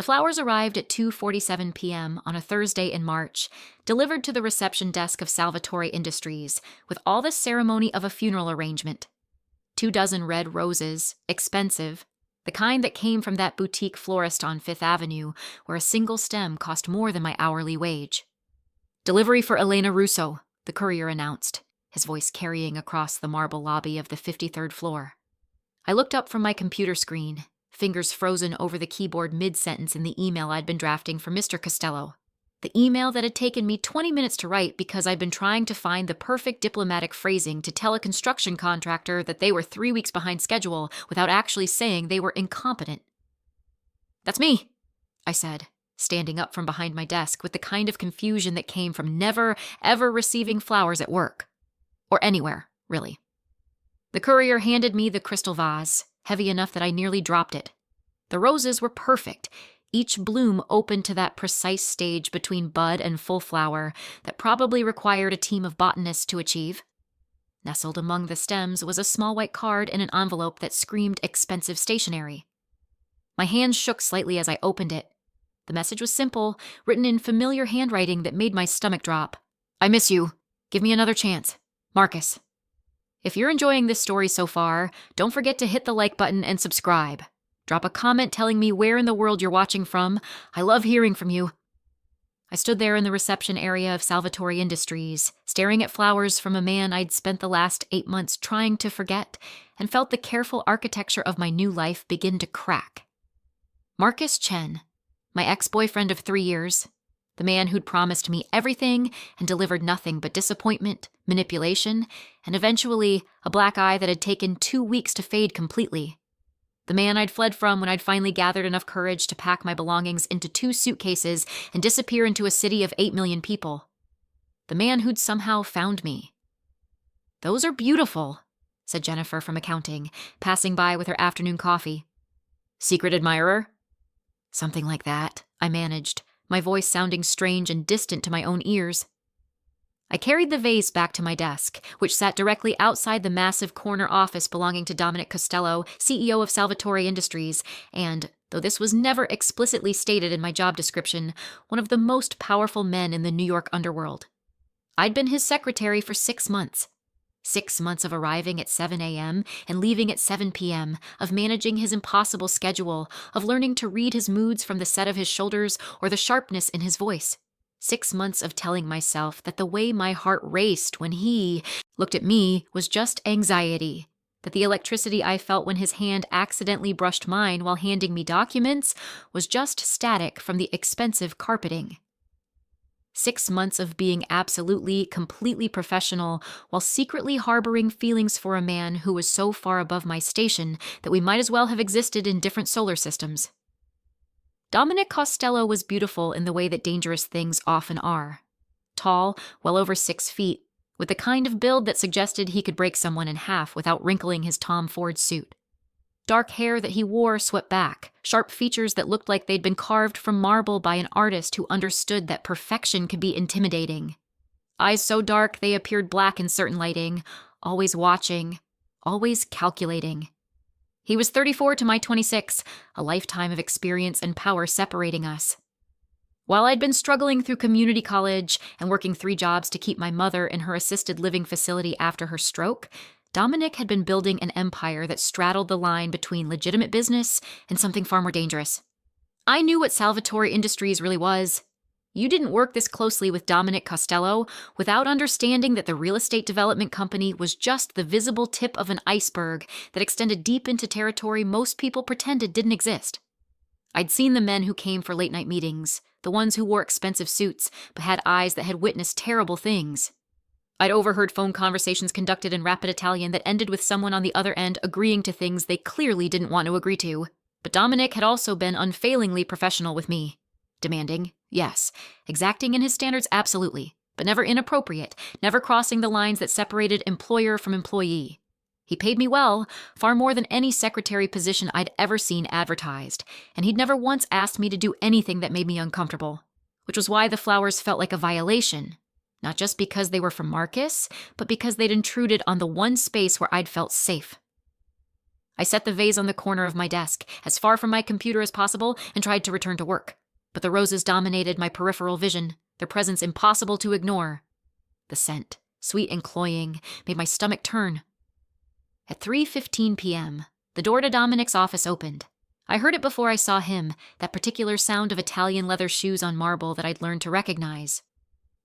flowers arrived at 2:47 p.m. on a Thursday in March, delivered to the reception desk of Salvatore Industries, with all the ceremony of a funeral arrangement. 24 red roses, expensive, the kind that came from that boutique florist on Fifth Avenue, where a single stem cost more than my hourly wage. "Delivery for Elena Russo," the courier announced, his voice carrying across the marble lobby of the 53rd floor. I looked up from my computer screen, fingers frozen over the keyboard mid-sentence in the email I'd been drafting for Mr. Costello. The email that had taken me 20 minutes to write because I'd been trying to find the perfect diplomatic phrasing to tell a construction contractor that they were 3 weeks behind schedule without actually saying they were incompetent. "That's me," I said, standing up from behind my desk with the kind of confusion that came from never, ever receiving flowers at work. Or anywhere, really. The courier handed me the crystal vase, heavy enough that I nearly dropped it. The roses were perfect, each bloom open to that precise stage between bud and full flower that probably required a team of botanists to achieve. Nestled among the stems was a small white card in an envelope that screamed expensive stationery. My hands shook slightly as I opened it. The message was simple, written in familiar handwriting that made my stomach drop. "I miss you. Give me another chance. Marcus." If you're enjoying this story so far, don't forget to hit the like button and subscribe. Drop a comment telling me where in the world you're watching from. I love hearing from you. I stood there in the reception area of Salvatore Industries, staring at flowers from a man I'd spent the last 8 months trying to forget, and felt the careful architecture of my new life begin to crack. Marcus Chen, my ex-boyfriend of 3 years, the man who'd promised me everything and delivered nothing but disappointment, manipulation, and eventually a black eye that had taken 2 weeks to fade completely. The man I'd fled from when I'd finally gathered enough courage to pack my belongings into 2 suitcases and disappear into a city of 8 million people. The man who'd somehow found me. "Those are beautiful," said Jennifer from accounting, passing by with her afternoon coffee. "Secret admirer?" "Something like that," I managed, my voice sounding strange and distant to my own ears. I carried the vase back to my desk, which sat directly outside the massive corner office belonging to Dominic Costello, CEO of Salvatore Industries, and, though this was never explicitly stated in my job description, one of the most powerful men in the New York underworld. I'd been his secretary for 6 months. 6 months of arriving at 7 a.m. and leaving at 7 p.m., of managing his impossible schedule, of learning to read his moods from the set of his shoulders or the sharpness in his voice. 6 months of telling myself that the way my heart raced when he looked at me was just anxiety, that the electricity I felt when his hand accidentally brushed mine while handing me documents was just static from the expensive carpeting. 6 months of being absolutely, completely professional while secretly harboring feelings for a man who was so far above my station that we might as well have existed in different solar systems. Dominic Costello was beautiful in the way that dangerous things often are. Tall, well over 6 feet, with the kind of build that suggested he could break someone in half without wrinkling his Tom Ford suit. Dark hair that he wore swept back, sharp features that looked like they'd been carved from marble by an artist who understood that perfection could be intimidating. Eyes so dark they appeared black in certain lighting, always watching, always calculating. He was 34 to my 26, a lifetime of experience and power separating us. While I'd been struggling through community college and working 3 jobs to keep my mother in her assisted living facility after her stroke, Dominic had been building an empire that straddled the line between legitimate business and something far more dangerous. I knew what Salvatore Industries really was. You didn't work this closely with Dominic Costello without understanding that the real estate development company was just the visible tip of an iceberg that extended deep into territory most people pretended didn't exist. I'd seen the men who came for late-night meetings, the ones who wore expensive suits but had eyes that had witnessed terrible things. I'd overheard phone conversations conducted in rapid Italian that ended with someone on the other end agreeing to things they clearly didn't want to agree to. But Dominic had also been unfailingly professional with me. Demanding, yes. Exacting in his standards, absolutely. But never inappropriate, never crossing the lines that separated employer from employee. He paid me well, far more than any secretary position I'd ever seen advertised, and he'd never once asked me to do anything that made me uncomfortable, which was why the flowers felt like a violation. Not just because they were from Marcus, but because they'd intruded on the one space where I'd felt safe. I set the vase on the corner of my desk, as far from my computer as possible, and tried to return to work. But the roses dominated my peripheral vision, their presence impossible to ignore. The scent, sweet and cloying, made my stomach turn. At 3:15 p.m., the door to Dominic's office opened. I heard it before I saw him, that particular sound of Italian leather shoes on marble that I'd learned to recognize.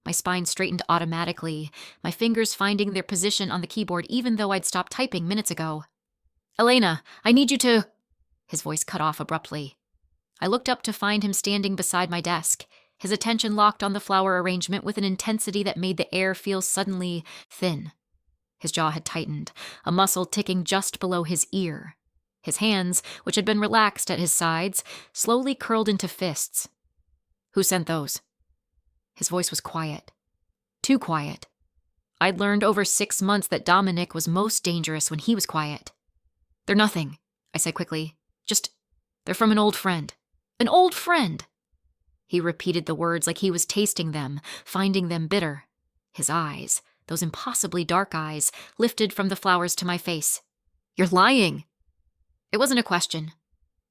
My spine straightened automatically, my fingers finding their position on the keyboard even though I'd stopped typing minutes ago. "Elena, I need you to—" His voice cut off abruptly. I looked up to find him standing beside my desk, his attention locked on the flower arrangement with an intensity that made the air feel suddenly thin. His jaw had tightened, a muscle ticking just below his ear. His hands, which had been relaxed at his sides, slowly curled into fists. "Who sent those?" His voice was quiet. Too quiet. I'd learned over 6 months that Dominic was most dangerous when he was quiet. "They're nothing," I said quickly. They're from an old friend. An old friend!" He repeated the words like he was tasting them, finding them bitter. His eyes, those impossibly dark eyes, lifted from the flowers to my face. "You're lying!" It wasn't a question.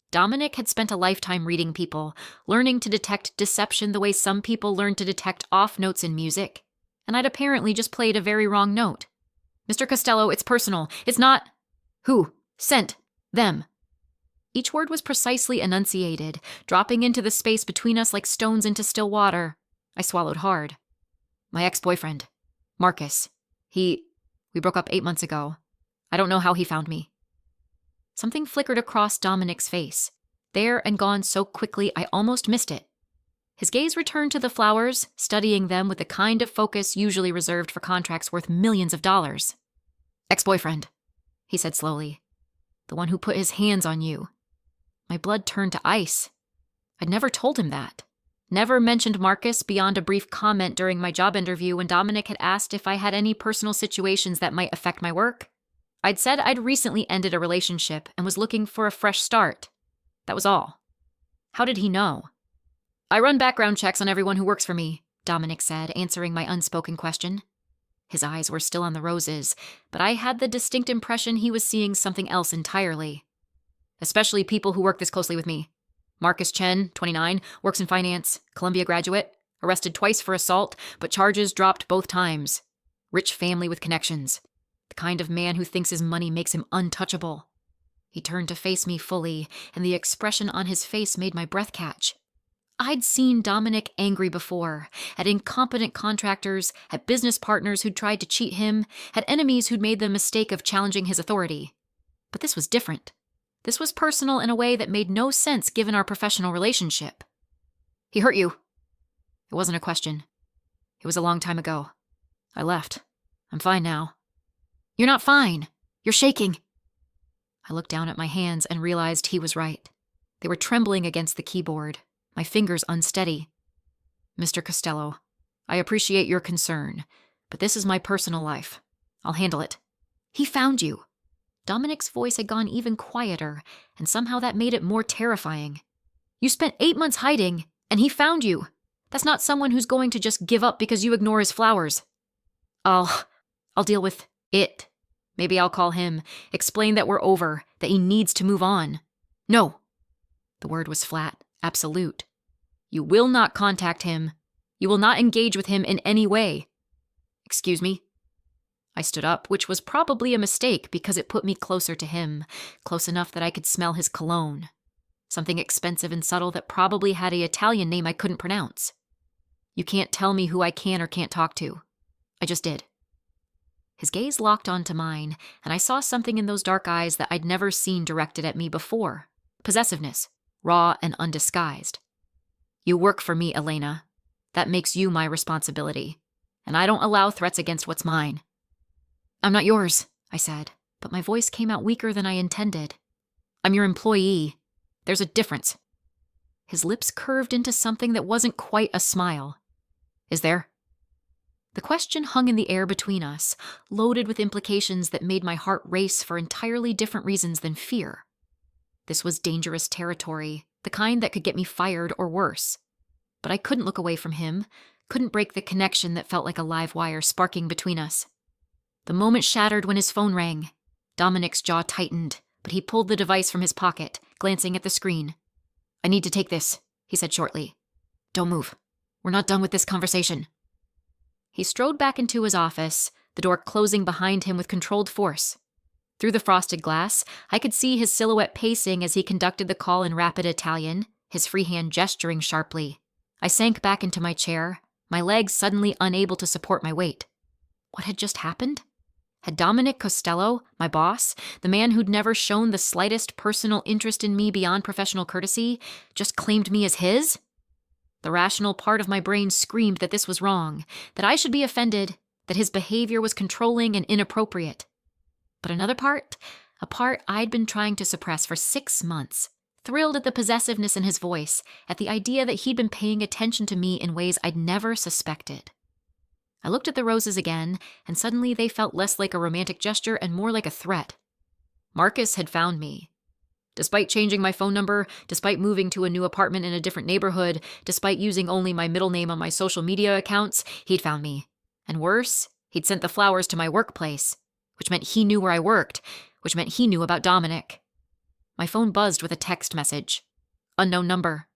Dominic had spent a lifetime reading people, learning to detect deception the way some people learn to detect off notes in music. And I'd apparently just played a very wrong note. "Mr. Costello, it's personal. It's not—" "Who sent them?" Each word was precisely enunciated, dropping into the space between us like stones into still water. I swallowed hard. "My ex-boyfriend, Marcus. We broke up 8 months ago. I don't know how he found me." Something flickered across Dominic's face, there and gone so quickly I almost missed it. His gaze returned to the flowers, studying them with the kind of focus usually reserved for contracts worth millions of dollars. "Ex-boyfriend," he said slowly. "The one who put his hands on you." My blood turned to ice. I'd never told him that. Never mentioned Marcus beyond a brief comment during my job interview when Dominic had asked if I had any personal situations that might affect my work. I'd said I'd recently ended a relationship and was looking for a fresh start. That was all. How did he know? "I run background checks on everyone who works for me," Dominic said, answering my unspoken question. His eyes were still on the roses, but I had the distinct impression he was seeing something else entirely. "Especially people who work this closely with me. Marcus Chen, 29, works in finance, Columbia graduate, arrested twice for assault, but charges dropped both times. Rich family with connections. The kind of man who thinks his money makes him untouchable." He turned to face me fully, and the expression on his face made my breath catch. I'd seen Dominic angry before, at incompetent contractors, at business partners who'd tried to cheat him, at enemies who'd made the mistake of challenging his authority. But this was different. This was personal in a way that made no sense given our professional relationship. "He hurt you." It wasn't a question. It was a long time ago. I left. I'm fine now. "You're not fine. You're shaking." I looked down at my hands and realized he was right. They were trembling against the keyboard, my fingers unsteady. "Mr. Costello, I appreciate your concern, but this is my personal life. I'll handle it." "He found you." Dominic's voice had gone even quieter, and somehow that made it more terrifying. "You spent 8 months hiding, and he found you. That's not someone who's going to just give up because you ignore his flowers." I'll deal with it. Maybe I'll call him, explain that we're over, that he needs to move on." "No." The word was flat, absolute. "You will not contact him. You will not engage with him in any way." "Excuse me?" I stood up, which was probably a mistake because it put me closer to him, close enough that I could smell his cologne. Something expensive and subtle that probably had an Italian name I couldn't pronounce. "You can't tell me who I can or can't talk to." I just did. His gaze locked onto mine, and I saw something in those dark eyes that I'd never seen directed at me before. Possessiveness, raw and undisguised. "You work for me, Elena. That makes you my responsibility, and I don't allow threats against what's mine." "I'm not yours," I said, but my voice came out weaker than I intended. "I'm your employee. There's a difference." His lips curved into something that wasn't quite a smile. "Is there?" The question hung in the air between us, loaded with implications that made my heart race for entirely different reasons than fear. This was dangerous territory, the kind that could get me fired or worse. But I couldn't look away from him, couldn't break the connection that felt like a live wire sparking between us. The moment shattered when his phone rang. Dominic's jaw tightened, but he pulled the device from his pocket, glancing at the screen. "I need to take this," he said shortly. "Don't move. We're not done with this conversation." He strode back into his office, the door closing behind him with controlled force. Through the frosted glass, I could see his silhouette pacing as he conducted the call in rapid Italian, his free hand gesturing sharply. I sank back into my chair, my legs suddenly unable to support my weight. What had just happened? Had Dominic Costello, my boss, the man who'd never shown the slightest personal interest in me beyond professional courtesy, just claimed me as his? The rational part of my brain screamed that this was wrong, that I should be offended, that his behavior was controlling and inappropriate. But another part, a part I'd been trying to suppress for 6 months, thrilled at the possessiveness in his voice, at the idea that he'd been paying attention to me in ways I'd never suspected. I looked at the roses again, and suddenly they felt less like a romantic gesture and more like a threat. Marcus had found me. Despite changing my phone number, despite moving to a new apartment in a different neighborhood, despite using only my middle name on my social media accounts, he'd found me. And worse, he'd sent the flowers to my workplace, which meant he knew where I worked, which meant he knew about Dominic. My phone buzzed with a text message. Unknown number.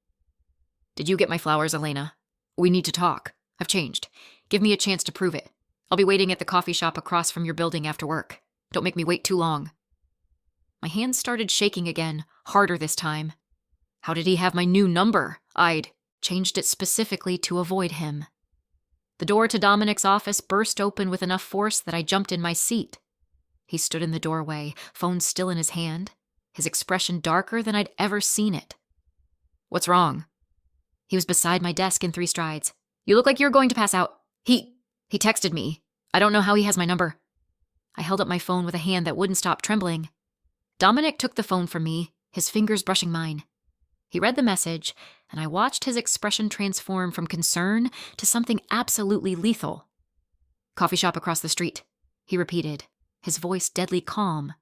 "Did you get my flowers, Elena? We need to talk. I've changed. Give me a chance to prove it. I'll be waiting at the coffee shop across from your building after work. Don't make me wait too long." My hands started shaking again, harder this time. How did he have my new number? I'd changed it specifically to avoid him. The door to Dominic's office burst open with enough force that I jumped in my seat. He stood in the doorway, phone still in his hand, his expression darker than I'd ever seen it. "What's wrong?" He was beside my desk in 3 strides. "You look like you're going to pass out. He texted me. I don't know how he has my number." I held up my phone with a hand that wouldn't stop trembling. Dominic took the phone from me, his fingers brushing mine. He read the message, and I watched his expression transform from concern to something absolutely lethal. "Coffee shop across the street," he repeated, his voice deadly calm.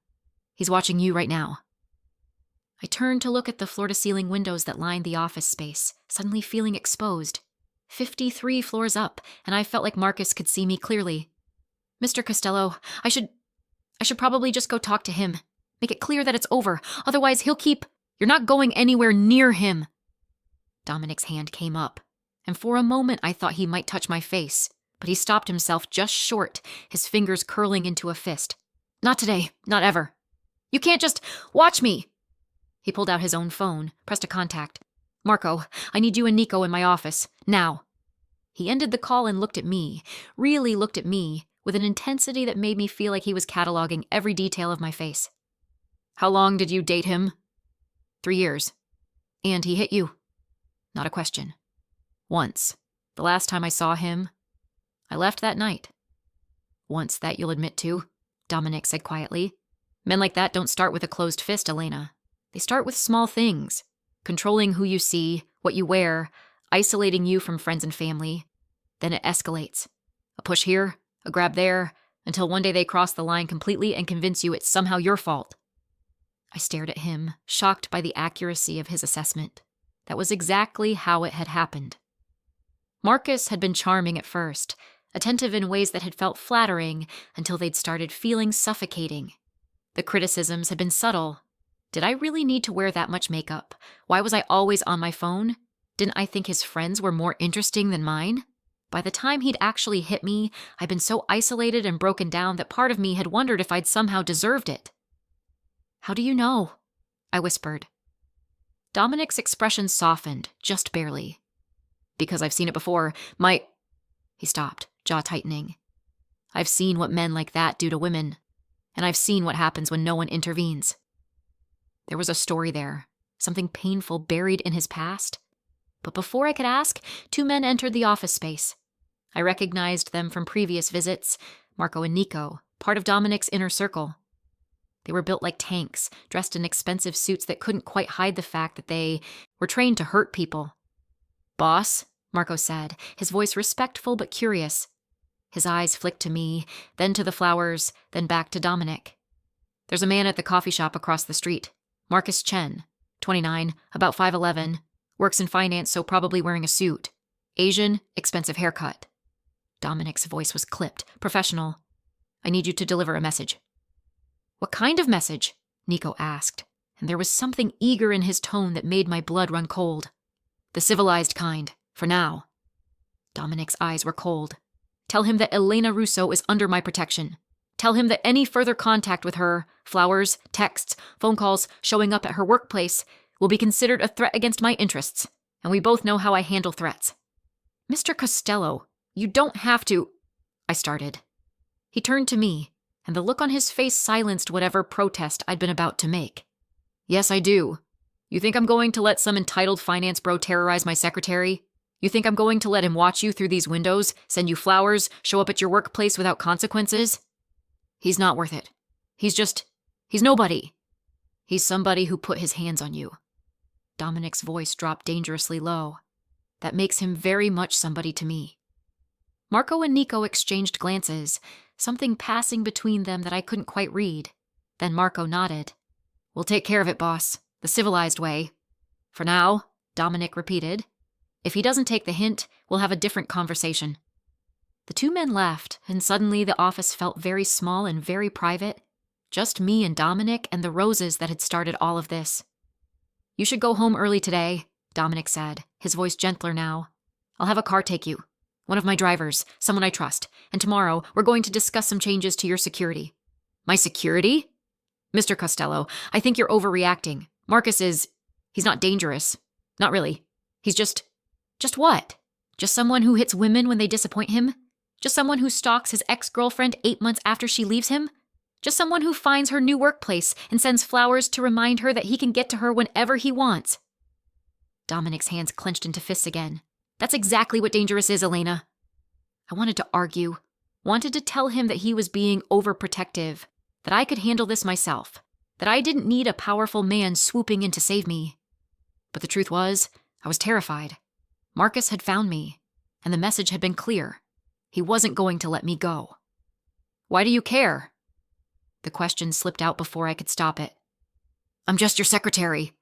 "He's watching you right now." I turned to look at the floor-to-ceiling windows that lined the office space, suddenly feeling exposed. 53 floors up, and I felt like Marcus could see me clearly. "Mr. Costello, I should probably just go talk to him. Make it clear that it's over. Otherwise, he'll keep... You're not going anywhere near him." Dominic's hand came up, and for a moment I thought he might touch my face, but he stopped himself just short, his fingers curling into a fist. "Not today. Not ever. You can't just watch me." He pulled out his own phone, pressed a contact. "Marco, I need you and Nico in my office. Now." He ended the call and looked at me, really looked at me, with an intensity that made me feel like he was cataloging every detail of my face. "How long did you date him?" 3 years. "And he hit you?" Not a question. "Once. The last time I saw him, I left that night." "Once, that you'll admit to," Dominic said quietly. "Men like that don't start with a closed fist, Elena. They start with small things. Controlling who you see, what you wear, isolating you from friends and family. Then it escalates. A push here, a grab there, until one day they cross the line completely and convince you it's somehow your fault." I stared at him, shocked by the accuracy of his assessment. That was exactly how it had happened. Marcus had been charming at first, attentive in ways that had felt flattering until they'd started feeling suffocating. The criticisms had been subtle. Did I really need to wear that much makeup? Why was I always on my phone? Didn't I think his friends were more interesting than mine? By the time he'd actually hit me, I'd been so isolated and broken down that part of me had wondered if I'd somehow deserved it. "How do you know?" I whispered. Dominic's expression softened, just barely. "Because I've seen it before. He stopped, jaw tightening. "I've seen what men like that do to women, and I've seen what happens when no one intervenes." There was a story there, something painful buried in his past. But before I could ask, 2 men entered the office space. I recognized them from previous visits, Marco and Nico, part of Dominic's inner circle. They were built like tanks, dressed in expensive suits that couldn't quite hide the fact that they were trained to hurt people. "Boss," Marco said, his voice respectful but curious. His eyes flicked to me, then to the flowers, then back to Dominic. "There's a man at the coffee shop across the street. Marcus Chen, 29, about 5'11", works in finance, so probably wearing a suit. Asian, expensive haircut." Dominic's voice was clipped, professional. "I need you to deliver a message." "What kind of message?" Nico asked, and there was something eager in his tone that made my blood run cold. The civilized kind, for now. Dominic's eyes were cold. Tell him that Elena Russo is under my protection. Tell him that any further contact with her, flowers, texts, phone calls, showing up at her workplace, will be considered a threat against my interests, and we both know how I handle threats. Mr. Costello, you don't have to, I started. He turned to me, and the look on his face silenced whatever protest I'd been about to make. Yes, I do. You think I'm going to let some entitled finance bro terrorize my secretary? You think I'm going to let him watch you through these windows, send you flowers, show up at your workplace without consequences? He's not worth it. He's nobody. He's somebody who put his hands on you. Dominic's voice dropped dangerously low. That makes him very much somebody to me. Marco and Nico exchanged glances, something passing between them that I couldn't quite read. Then Marco nodded. We'll take care of it, boss. The civilized way. For now, Dominic repeated. If he doesn't take the hint, we'll have a different conversation. The two men left, and suddenly the office felt very small and very private. Just me and Dominic and the roses that had started all of this. You should go home early today, Dominic said, his voice gentler now. I'll have a car take you. One of my drivers, someone I trust, and tomorrow we're going to discuss some changes to your security. My security? Mr. Costello, I think you're overreacting. He's not dangerous. Not really. He's just what? Just someone who hits women when they disappoint him? Just someone who stalks his ex-girlfriend 8 months after she leaves him? Just someone who finds her new workplace and sends flowers to remind her that he can get to her whenever he wants. Dominic's hands clenched into fists again. That's exactly what dangerous is, Elena. I wanted to argue, wanted to tell him that he was being overprotective, that I could handle this myself, that I didn't need a powerful man swooping in to save me. But the truth was, I was terrified. Marcus had found me, and the message had been clear. He wasn't going to let me go. Why do you care? The question slipped out before I could stop it. I'm just your secretary.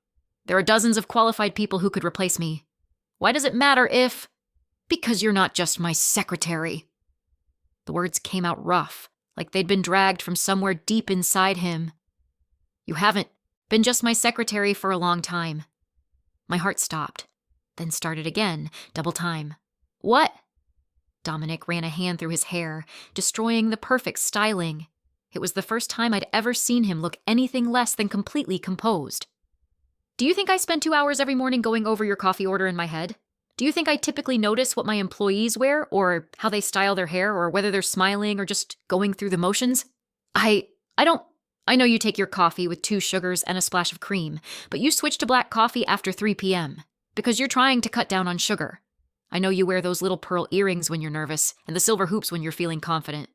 There are dozens of qualified people who could replace me. Why does it matter if... Because you're not just my secretary. The words came out rough, like they'd been dragged from somewhere deep inside him. You haven't been just my secretary for a long time. My heart stopped, then started again, double time. What? Dominic ran a hand through his hair, destroying the perfect styling. It was the first time I'd ever seen him look anything less than completely composed. Do you think I spend 2 hours every morning going over your coffee order in my head? Do you think I typically notice what my employees wear, or how they style their hair, or whether they're smiling or just going through the motions? I know you take your coffee with 2 sugars and a splash of cream, but you switch to black coffee after 3 p.m. because you're trying to cut down on sugar. I know you wear those little pearl earrings when you're nervous, and the silver hoops when you're feeling confident.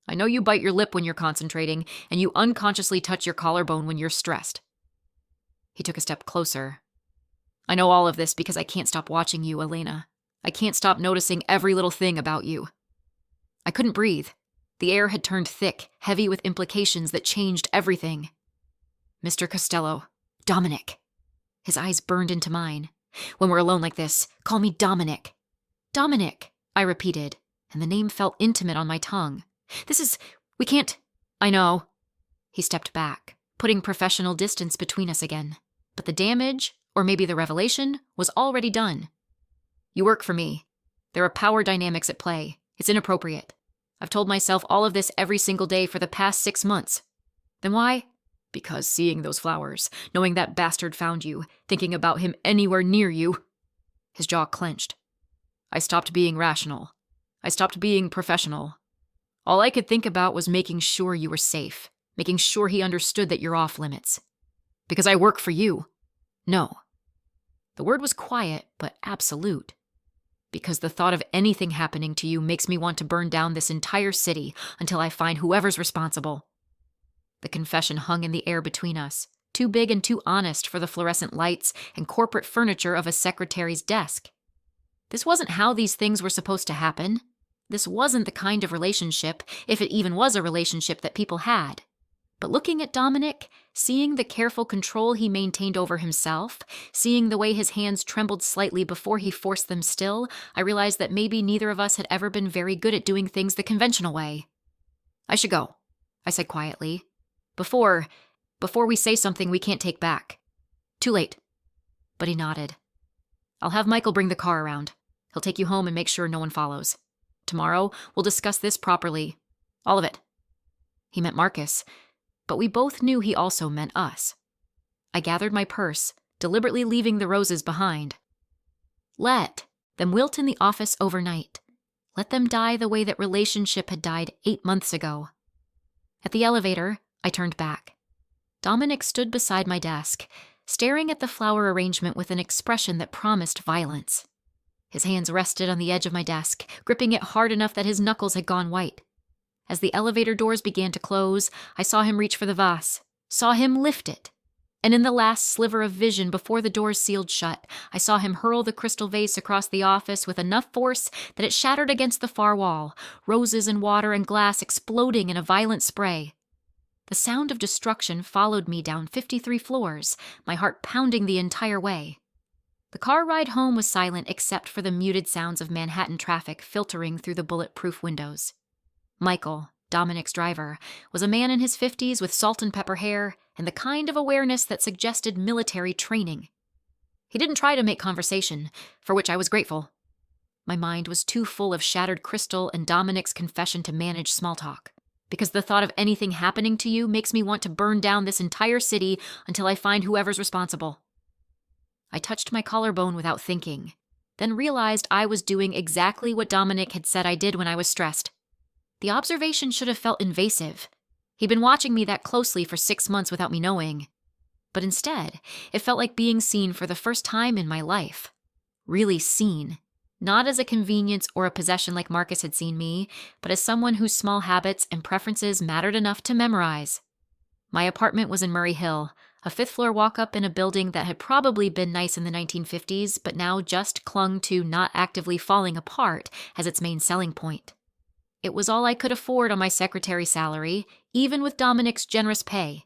I know you bite your lip when you're concentrating, and you unconsciously touch your collarbone when you're stressed. He took a step closer. I know all of this because I can't stop watching you, Elena. I can't stop noticing every little thing about you. I couldn't breathe. The air had turned thick, heavy with implications that changed everything. Mr. Costello. Dominic. His eyes burned into mine. When we're alone like this, call me Dominic. Dominic, I repeated, and the name felt intimate on my tongue. We can't... I know. He stepped back, putting professional distance between us again. But the damage, or maybe the revelation, was already done. You work for me. There are power dynamics at play. It's inappropriate. I've told myself all of this every single day for the past 6 months. Then why? Because seeing those flowers, knowing that bastard found you, thinking about him anywhere near you. His jaw clenched. I stopped being rational. I stopped being professional. All I could think about was making sure you were safe, making sure he understood that you're off limits. Because I work for you. No. The word was quiet, but absolute. Because the thought of anything happening to you makes me want to burn down this entire city until I find whoever's responsible. The confession hung in the air between us, too big and too honest for the fluorescent lights and corporate furniture of a secretary's desk. This wasn't how these things were supposed to happen. This wasn't the kind of relationship, if it even was a relationship, that people had. But looking at Dominic, seeing the careful control he maintained over himself, seeing the way his hands trembled slightly before he forced them still, I realized that maybe neither of us had ever been very good at doing things the conventional way. I should go, I said quietly. Before we say something we can't take back. Too late. But he nodded. I'll have Michael bring the car around. He'll take you home and make sure no one follows. Tomorrow, we'll discuss this properly. All of it. He meant Marcus, but we both knew he also meant us. I gathered my purse, deliberately leaving the roses behind. Let them wilt in the office overnight. Let them die the way that relationship had died 8 months ago. At the elevator, I turned back. Dominic stood beside my desk, staring at the flower arrangement with an expression that promised violence. His hands rested on the edge of my desk, gripping it hard enough that his knuckles had gone white. As the elevator doors began to close, I saw him reach for the vase, saw him lift it. And in the last sliver of vision before the doors sealed shut, I saw him hurl the crystal vase across the office with enough force that it shattered against the far wall, roses and water and glass exploding in a violent spray. The sound of destruction followed me down 53 floors, my heart pounding the entire way. The car ride home was silent except for the muted sounds of Manhattan traffic filtering through the bulletproof windows. Michael, Dominic's driver, was a man in his 50s with salt and pepper hair and the kind of awareness that suggested military training. He didn't try to make conversation, for which I was grateful. My mind was too full of shattered crystal and Dominic's confession to manage small talk, because the thought of anything happening to you makes me want to burn down this entire city until I find whoever's responsible. I touched my collarbone without thinking, then realized I was doing exactly what Dominic had said I did when I was stressed. The observation should have felt invasive. He'd been watching me that closely for 6 months without me knowing. But instead, it felt like being seen for the first time in my life. Really seen. Not as a convenience or a possession like Marcus had seen me, but as someone whose small habits and preferences mattered enough to memorize. My apartment was in Murray Hill, a 5th-floor walk-up in a building that had probably been nice in the 1950s, but now just clung to not actively falling apart as its main selling point. It was all I could afford on my secretary's salary, even with Dominic's generous pay.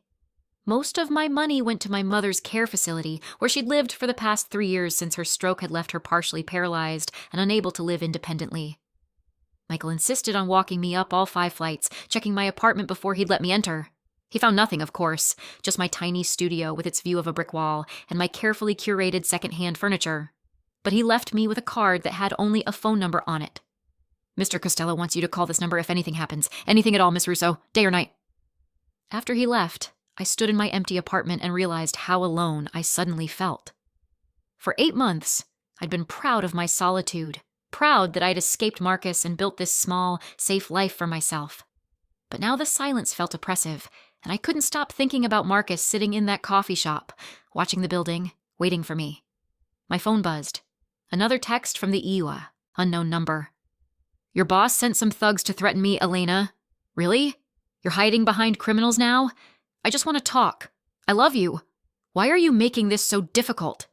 Most of my money went to my mother's care facility, where she'd lived for the past 3 years since her stroke had left her partially paralyzed and unable to live independently. Michael insisted on walking me up all 5 flights, checking my apartment before he'd let me enter. He found nothing, of course, just my tiny studio with its view of a brick wall and my carefully curated second-hand furniture. But he left me with a card that had only a phone number on it. Mr. Costello wants you to call this number if anything happens. Anything at all, Miss Russo, day or night. After he left, I stood in my empty apartment and realized how alone I suddenly felt. For 8 months, I'd been proud of my solitude, proud that I'd escaped Marcus and built this small, safe life for myself. But now the silence felt oppressive, and I couldn't stop thinking about Marcus sitting in that coffee shop, watching the building, waiting for me. My phone buzzed. Another text from the IWA, unknown number. Your boss sent some thugs to threaten me, Elena. Really? You're hiding behind criminals now? I just want to talk. I love you. Why are you making this so difficult?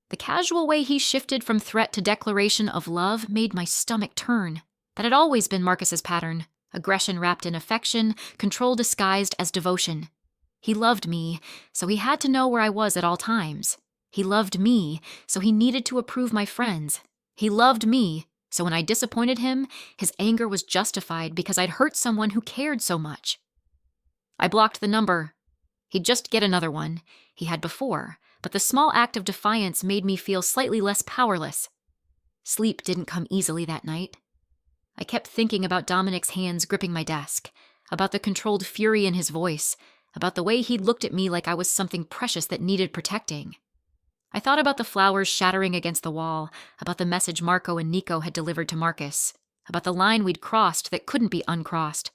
The casual way he shifted from threat to declaration of love made my stomach turn. That had always been Marcus's pattern. Aggression wrapped in affection, control disguised as devotion. He loved me, so he had to know where I was at all times. He loved me, so he needed to approve my friends. He loved me, so when I disappointed him, his anger was justified because I'd hurt someone who cared so much. I blocked the number. He'd just get another one. He had before, but the small act of defiance made me feel slightly less powerless. Sleep didn't come easily that night. I kept thinking about Dominic's hands gripping my desk, about the controlled fury in his voice, about the way he'd looked at me like I was something precious that needed protecting. I thought about the flowers shattering against the wall, about the message Marco and Nico had delivered to Marcus, about the line we'd crossed that couldn't be uncrossed.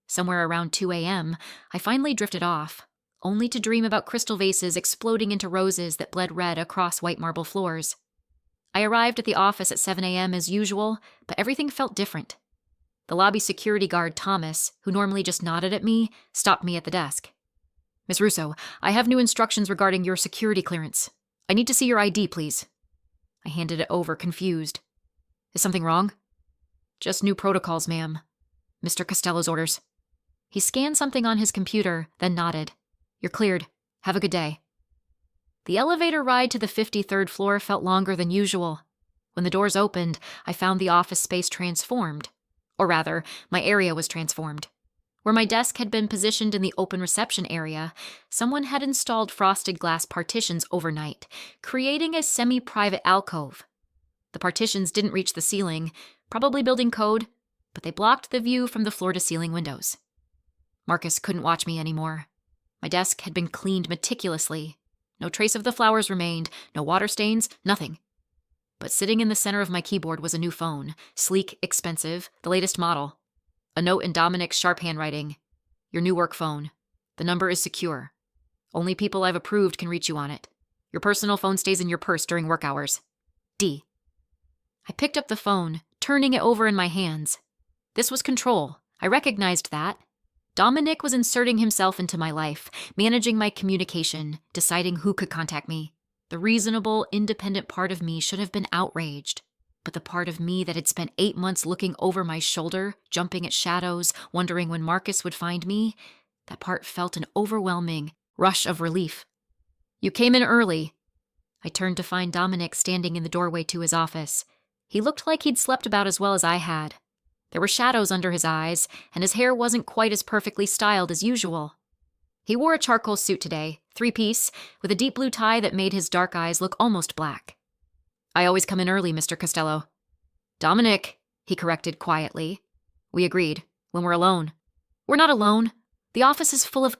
Somewhere around 2 a.m., I finally drifted off, only to dream about crystal vases exploding into roses that bled red across white marble floors. I arrived at the office at 7 a.m. as usual, but everything felt different. The lobby security guard, Thomas, who normally just nodded at me, stopped me at the desk. Miss Russo, I have new instructions regarding your security clearance. I need to see your ID, please. I handed it over, confused. Is something wrong? Just new protocols, ma'am. Mr. Costello's orders. He scanned something on his computer, then nodded. You're cleared. Have a good day. The elevator ride to the 53rd floor felt longer than usual. When the doors opened, I found the office space transformed. Or rather, my area was transformed. Where my desk had been positioned in the open reception area, someone had installed frosted glass partitions overnight, creating a semi-private alcove. The partitions didn't reach the ceiling, probably building code, but they blocked the view from the floor-to-ceiling windows. Marcus couldn't watch me anymore. My desk had been cleaned meticulously. No trace of the flowers remained, no water stains, nothing. But sitting in the center of my keyboard was a new phone, sleek, expensive, the latest model. A note in Dominic's sharp handwriting. Your new work phone. The number is secure. Only people I've approved can reach you on it. Your personal phone stays in your purse during work hours. D. I picked up the phone, turning it over in my hands. This was control. I recognized that. Dominic was inserting himself into my life, managing my communication, deciding who could contact me. The reasonable, independent part of me should have been outraged. But the part of me that had spent 8 months looking over my shoulder, jumping at shadows, wondering when Marcus would find me, that part felt an overwhelming rush of relief. You came in early. I turned to find Dominic standing in the doorway to his office. He looked like he'd slept about as well as I had. There were shadows under his eyes, and his hair wasn't quite as perfectly styled as usual. He wore a charcoal suit today, 3-piece, with a deep blue tie that made his dark eyes look almost black. I always come in early, Mr. Costello. Dominic, he corrected quietly. We agreed, when we're alone. We're not alone. The office is full of...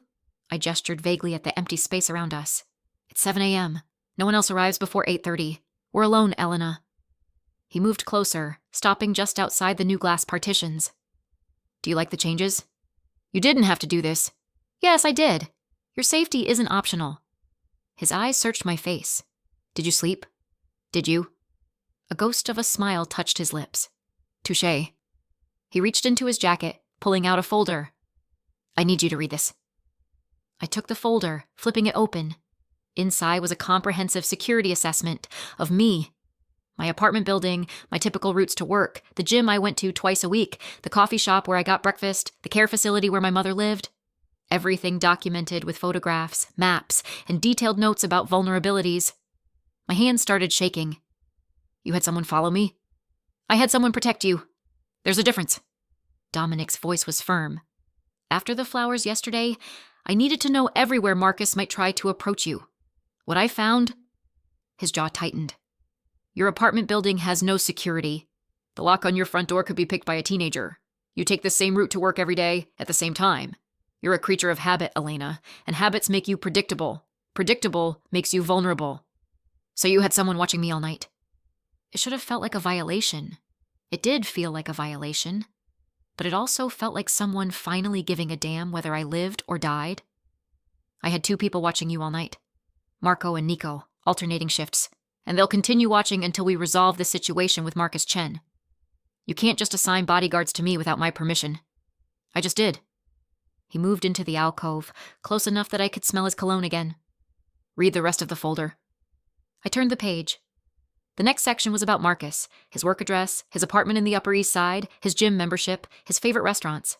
I gestured vaguely at the empty space around us. It's 7 a.m. No one else arrives before 8:30. We're alone, Elena. He moved closer, stopping just outside the new glass partitions. Do you like the changes? You didn't have to do this. Yes, I did. Your safety isn't optional. His eyes searched my face. Did you sleep? Did you? A ghost of a smile touched his lips. Touché. He reached into his jacket, pulling out a folder. I need you to read this. I took the folder, flipping it open. Inside was a comprehensive security assessment of me. My apartment building, my typical routes to work, the gym I went to twice a week, the coffee shop where I got breakfast, the care facility where my mother lived. Everything documented with photographs, maps, and detailed notes about vulnerabilities. My hands started shaking. You had someone follow me? I had someone protect you. There's a difference. Dominic's voice was firm. After the flowers yesterday, I needed to know everywhere Marcus might try to approach you. What I found... His jaw tightened. Your apartment building has no security. The lock on your front door could be picked by a teenager. You take the same route to work every day, at the same time. You're a creature of habit, Elena, and habits make you predictable. Predictable makes you vulnerable. So you had someone watching me all night. It should have felt like a violation. It did feel like a violation. But it also felt like someone finally giving a damn whether I lived or died. I had 2 people watching you all night. Marco and Nico, alternating shifts. And they'll continue watching until we resolve the situation with Marcus Chen. You can't just assign bodyguards to me without my permission. I just did. He moved into the alcove, close enough that I could smell his cologne again. Read the rest of the folder. I turned the page. The next section was about Marcus, his work address, his apartment in the Upper East Side, his gym membership, his favorite restaurants.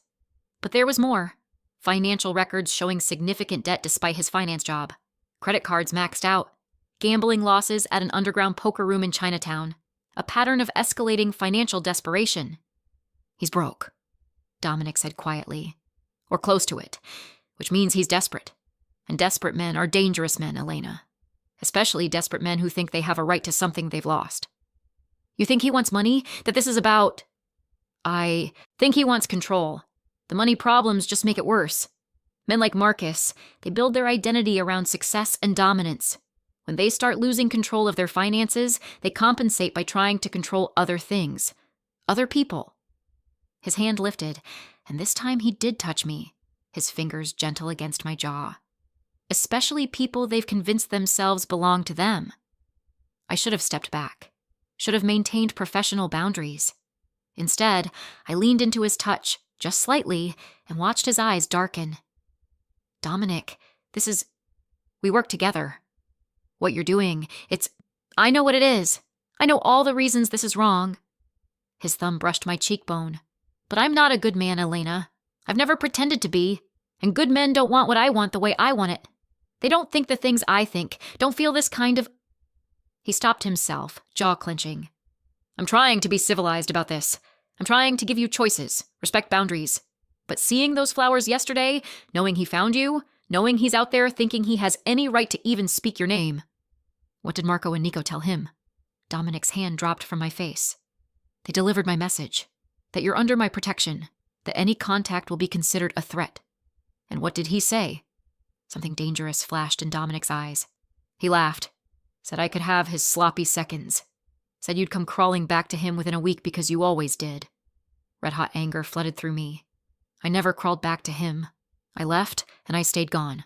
But there was more. Financial records showing significant debt despite his finance job. Credit cards maxed out. Gambling losses at an underground poker room in Chinatown. A pattern of escalating financial desperation. He's broke, Dominic said quietly. Or close to it, which means he's desperate. And desperate men are dangerous men, Elena. Especially desperate men who think they have a right to something they've lost. You think he wants money? That this is about... I think he wants control. The money problems just make it worse. Men like Marcus, they build their identity around success and dominance. When they start losing control of their finances, they compensate by trying to control other things. Other people. His hand lifted, and this time he did touch me, his fingers gentle against my jaw. Especially people they've convinced themselves belong to them. I should have stepped back. Should have maintained professional boundaries. Instead, I leaned into his touch, just slightly, and watched his eyes darken. Dominic, this is... We work together. What you're doing, it's... I know what it is. I know all the reasons this is wrong. His thumb brushed my cheekbone. But I'm not a good man, Elena. I've never pretended to be. And good men don't want what I want the way I want it. They don't think the things I think, don't feel this kind of... He stopped himself, jaw clenching. I'm trying to be civilized about this. I'm trying to give you choices, respect boundaries. But seeing those flowers yesterday, knowing he found you, knowing he's out there thinking he has any right to even speak your name. What did Marco and Nico tell him? Dominic's hand dropped from my face. They delivered my message, that you're under my protection, that any contact will be considered a threat. And what did he say? Something dangerous flashed in Dominic's eyes. He laughed, said I could have his sloppy seconds, said you'd come crawling back to him within a week because you always did. Red-hot anger flooded through me. I never crawled back to him. I left, and I stayed gone.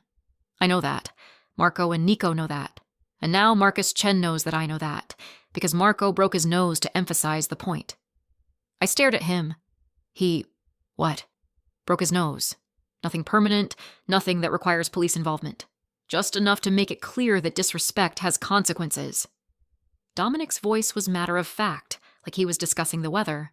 I know that. Marco and Nico know that. And now Marcus Chen knows that I know that, because Marco broke his nose to emphasize the point. I stared at him. What? Broke his nose. Nothing permanent, nothing that requires police involvement. Just enough to make it clear that disrespect has consequences. Dominic's voice was matter of fact, like he was discussing the weather.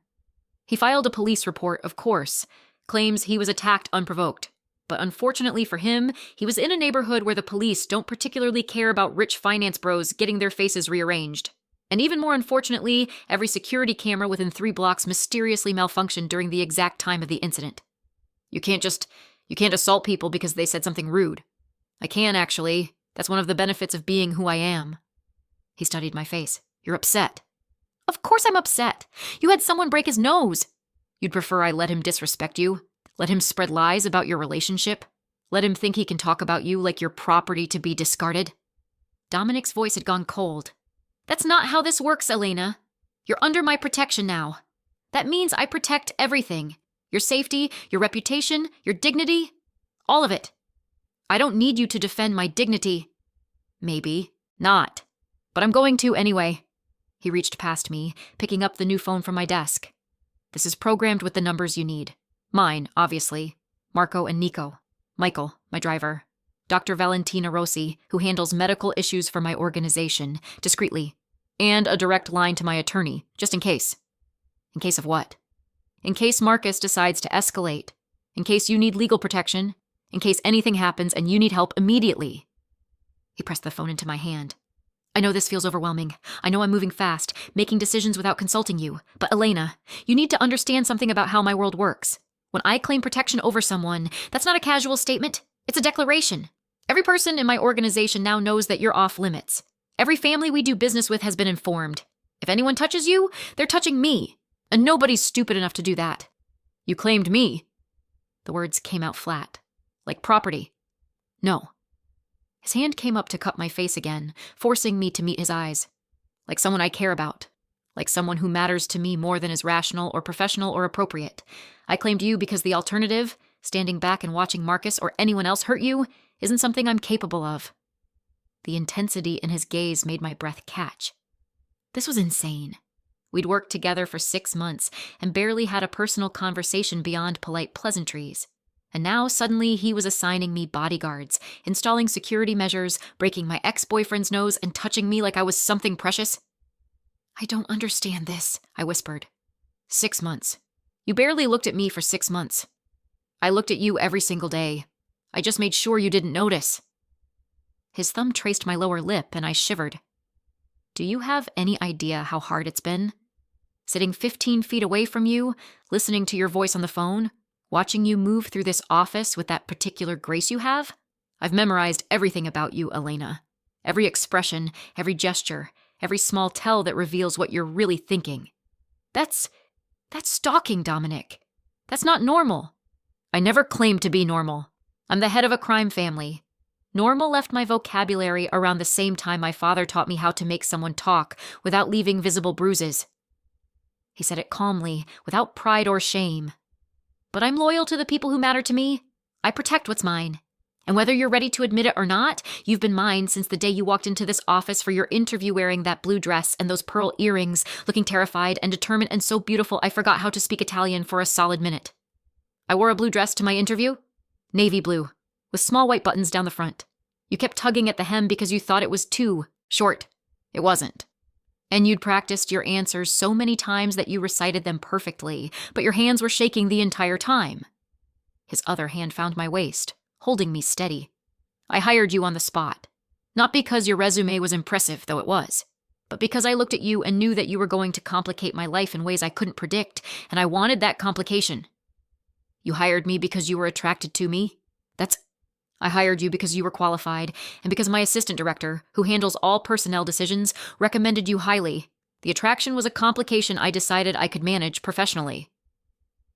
He filed a police report, of course, claims he was attacked unprovoked. But unfortunately for him, he was in a neighborhood where the police don't particularly care about rich finance bros getting their faces rearranged. And even more unfortunately, every security camera within 3 blocks mysteriously malfunctioned during the exact time of the incident. You can't assault people because they said something rude. I can, actually. That's one of the benefits of being who I am. He studied my face. You're upset. Of course I'm upset. You had someone break his nose. You'd prefer I let him disrespect you? Let him spread lies about your relationship? Let him think he can talk about you like you're property to be discarded? Dominic's voice had gone cold. That's not how this works, Elena. You're under my protection now. That means I protect everything. Your safety, your reputation, your dignity. All of it. I don't need you to defend my dignity. Maybe. Not. But I'm going to anyway. He reached past me, picking up the new phone from my desk. This is programmed with the numbers you need. Mine, obviously. Marco and Nico. Michael, my driver. Dr. Valentina Rossi, who handles medical issues for my organization, discreetly. And a direct line to my attorney, just in case. In case of what? In case Marcus decides to escalate. In case you need legal protection. In case anything happens and you need help immediately. He pressed the phone into my hand. I know this feels overwhelming. I know I'm moving fast, making decisions without consulting you. But Elena, you need to understand something about how my world works. When I claim protection over someone, that's not a casual statement. It's a declaration. Every person in my organization now knows that you're off limits. Every family we do business with has been informed. If anyone touches you, they're touching me. And nobody's stupid enough to do that. You claimed me. The words came out flat. Like property. No. His hand came up to cup my face again, forcing me to meet his eyes. Like someone I care about. Like someone who matters to me more than is rational or professional or appropriate. I claimed you because the alternative, standing back and watching Marcus or anyone else hurt you, isn't something I'm capable of. The intensity in his gaze made my breath catch. This was insane. We'd worked together for 6 months and barely had a personal conversation beyond polite pleasantries. And now suddenly he was assigning me bodyguards, installing security measures, breaking my ex-boyfriend's nose and touching me like I was something precious. I don't understand this, I whispered. 6 months. You barely looked at me for 6 months. I looked at you every single day. I just made sure you didn't notice. His thumb traced my lower lip and I shivered. Do you have any idea how hard it's been? Sitting 15 feet away from you, listening to your voice on the phone, watching you move through this office with that particular grace you have? I've memorized everything about you, Elena. Every expression, every gesture, every small tell that reveals what you're really thinking. That's stalking, Dominic. That's not normal. I never claimed to be normal. I'm the head of a crime family. Normal left my vocabulary around the same time my father taught me how to make someone talk without leaving visible bruises. He said it calmly, without pride or shame. But I'm loyal to the people who matter to me. I protect what's mine. And whether you're ready to admit it or not, you've been mine since the day you walked into this office for your interview wearing that blue dress and those pearl earrings, looking terrified and determined and so beautiful I forgot how to speak Italian for a solid minute. I wore a blue dress to my interview. Navy blue, with small white buttons down the front. You kept tugging at the hem because you thought it was too short. It wasn't. And you'd practiced your answers so many times that you recited them perfectly, but your hands were shaking the entire time. His other hand found my waist, holding me steady. I hired you on the spot. Not because your resume was impressive, though it was, but because I looked at you and knew that you were going to complicate my life in ways I couldn't predict, and I wanted that complication. You hired me because you were attracted to me? I hired you because you were qualified, and because my assistant director, who handles all personnel decisions, recommended you highly. The attraction was a complication I decided I could manage professionally.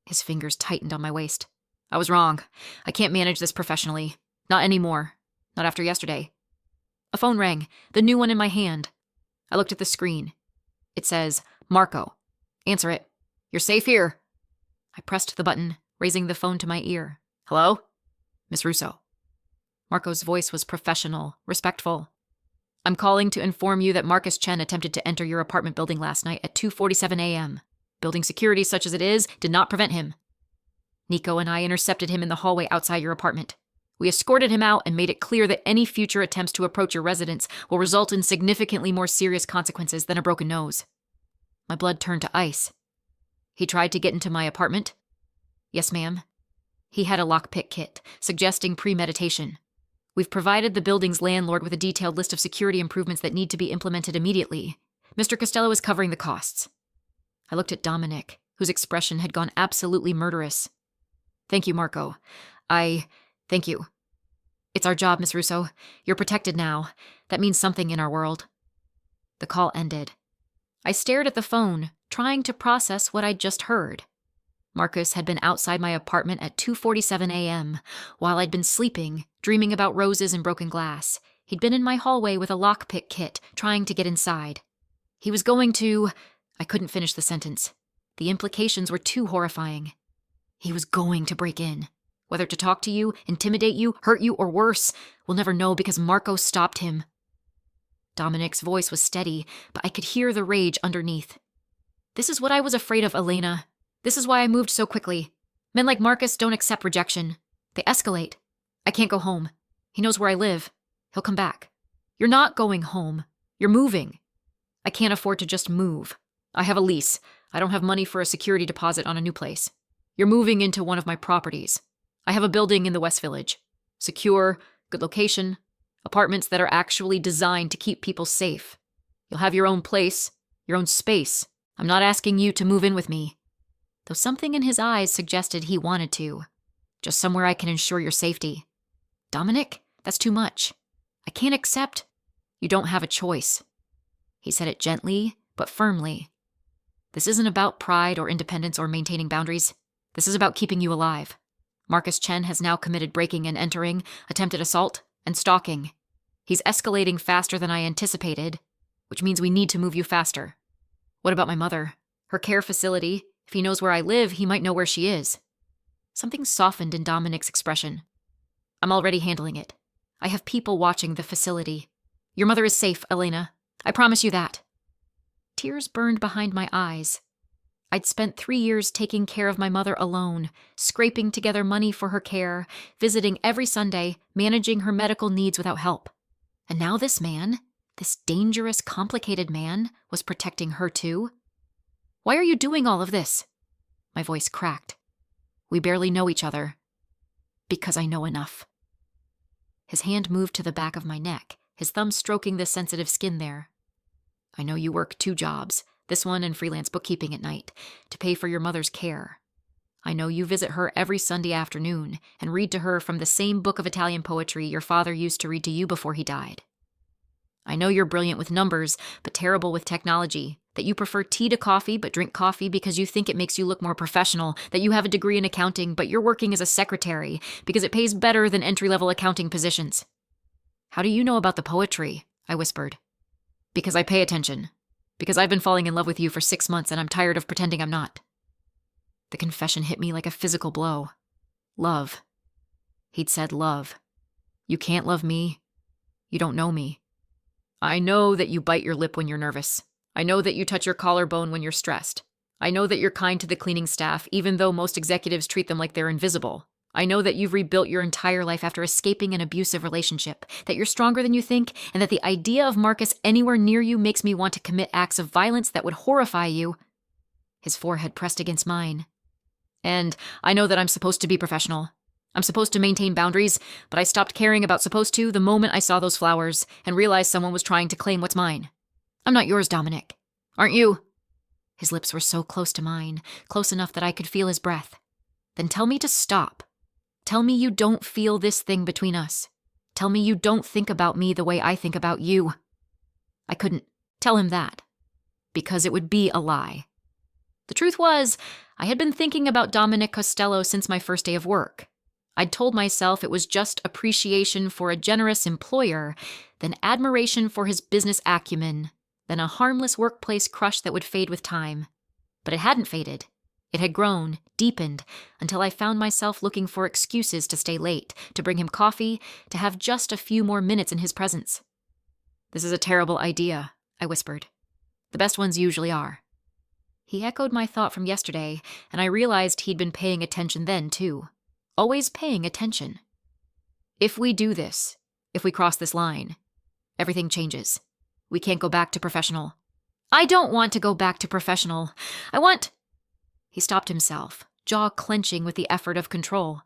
His fingers tightened on my waist. I was wrong. I can't manage this professionally. Not anymore. Not after yesterday. A phone rang, the new one in my hand. I looked at the screen. It says, Marco. Answer it. You're safe here. I pressed the button, raising the phone to my ear. Hello? Miss Russo. Marco's voice was professional, respectful. I'm calling to inform you that Marcus Chen attempted to enter your apartment building last night at 2:47 a.m. Building security, such as it is, did not prevent him. Nico and I intercepted him in the hallway outside your apartment. We escorted him out and made it clear that any future attempts to approach your residence will result in significantly more serious consequences than a broken nose. My blood turned to ice. He tried to get into my apartment? Yes, ma'am. He had a lockpick kit, suggesting premeditation. We've provided the building's landlord with a detailed list of security improvements that need to be implemented immediately. Mr. Costello is covering the costs. I looked at Dominic, whose expression had gone absolutely murderous. Thank you, Marco. Thank you. It's our job, Miss Russo. You're protected now. That means something in our world. The call ended. I stared at the phone, trying to process what I'd just heard. Marcus had been outside my apartment at 2:47 a.m. While I'd been sleeping, dreaming about roses and broken glass. He'd been in my hallway with a lockpick kit, trying to get inside. He was going to... I couldn't finish the sentence. The implications were too horrifying. He was going to break in. Whether to talk to you, intimidate you, hurt you, or worse, we'll never know because Marco stopped him. Dominic's voice was steady, but I could hear the rage underneath. This is what I was afraid of, Elena. This is why I moved so quickly. Men like Marcus don't accept rejection. They escalate. I can't go home. He knows where I live. He'll come back. You're not going home. You're moving. I can't afford to just move. I have a lease. I don't have money for a security deposit on a new place. You're moving into one of my properties. I have a building in the West Village. Secure, good location, apartments that are actually designed to keep people safe. You'll have your own place, your own space. I'm not asking you to move in with me. Though something in his eyes suggested he wanted to. Just somewhere I can ensure your safety. Dominic, that's too much. I can't accept. You don't have a choice. He said it gently, but firmly. This isn't about pride or independence or maintaining boundaries. This is about keeping you alive. Marcus Chen has now committed breaking and entering, attempted assault, and stalking. He's escalating faster than I anticipated, which means we need to move you faster. What about my mother? Her care facility? If he knows where I live, he might know where she is. Something softened in Dominic's expression. I'm already handling it. I have people watching the facility. Your mother is safe, Elena. I promise you that. Tears burned behind my eyes. I'd spent 3 years taking care of my mother alone, scraping together money for her care, visiting every Sunday, managing her medical needs without help. And now this man, this dangerous, complicated man, was protecting her too? Why are you doing all of this? My voice cracked. We barely know each other. Because I know enough. His hand moved to the back of my neck, his thumb stroking the sensitive skin there. I know you work 2 jobs, this one and freelance bookkeeping at night, to pay for your mother's care. I know you visit her every Sunday afternoon and read to her from the same book of Italian poetry your father used to read to you before he died. I know you're brilliant with numbers, but terrible with technology, that you prefer tea to coffee but drink coffee because you think it makes you look more professional, that you have a degree in accounting but you're working as a secretary because it pays better than entry-level accounting positions. How do you know about the poetry? I whispered. Because I pay attention. Because I've been falling in love with you for 6 months and I'm tired of pretending I'm not. The confession hit me like a physical blow. Love. He'd said love. You can't love me. You don't know me. I know that you bite your lip when you're nervous. I know that you touch your collarbone when you're stressed. I know that you're kind to the cleaning staff, even though most executives treat them like they're invisible. I know that you've rebuilt your entire life after escaping an abusive relationship, that you're stronger than you think, and that the idea of Marcus anywhere near you makes me want to commit acts of violence that would horrify you. His forehead pressed against mine. And I know that I'm supposed to be professional. I'm supposed to maintain boundaries, but I stopped caring about supposed to the moment I saw those flowers and realized someone was trying to claim what's mine. I'm not yours, Dominic. Aren't you? His lips were so close to mine, close enough that I could feel his breath. Then tell me to stop. Tell me you don't feel this thing between us. Tell me you don't think about me the way I think about you. I couldn't tell him that, because it would be a lie. The truth was, I had been thinking about Dominic Costello since my first day of work. I'd told myself it was just appreciation for a generous employer, then admiration for his business acumen, then a harmless workplace crush that would fade with time. But it hadn't faded. It had grown, deepened, until I found myself looking for excuses to stay late, to bring him coffee, to have just a few more minutes in his presence. "This is a terrible idea," I whispered. "The best ones usually are." He echoed my thought from yesterday, and I realized he'd been paying attention then, too. Always paying attention. "If we do this, if we cross this line, everything changes. We can't go back to professional." "I don't want to go back to professional. I want—" He stopped himself, jaw clenching with the effort of control.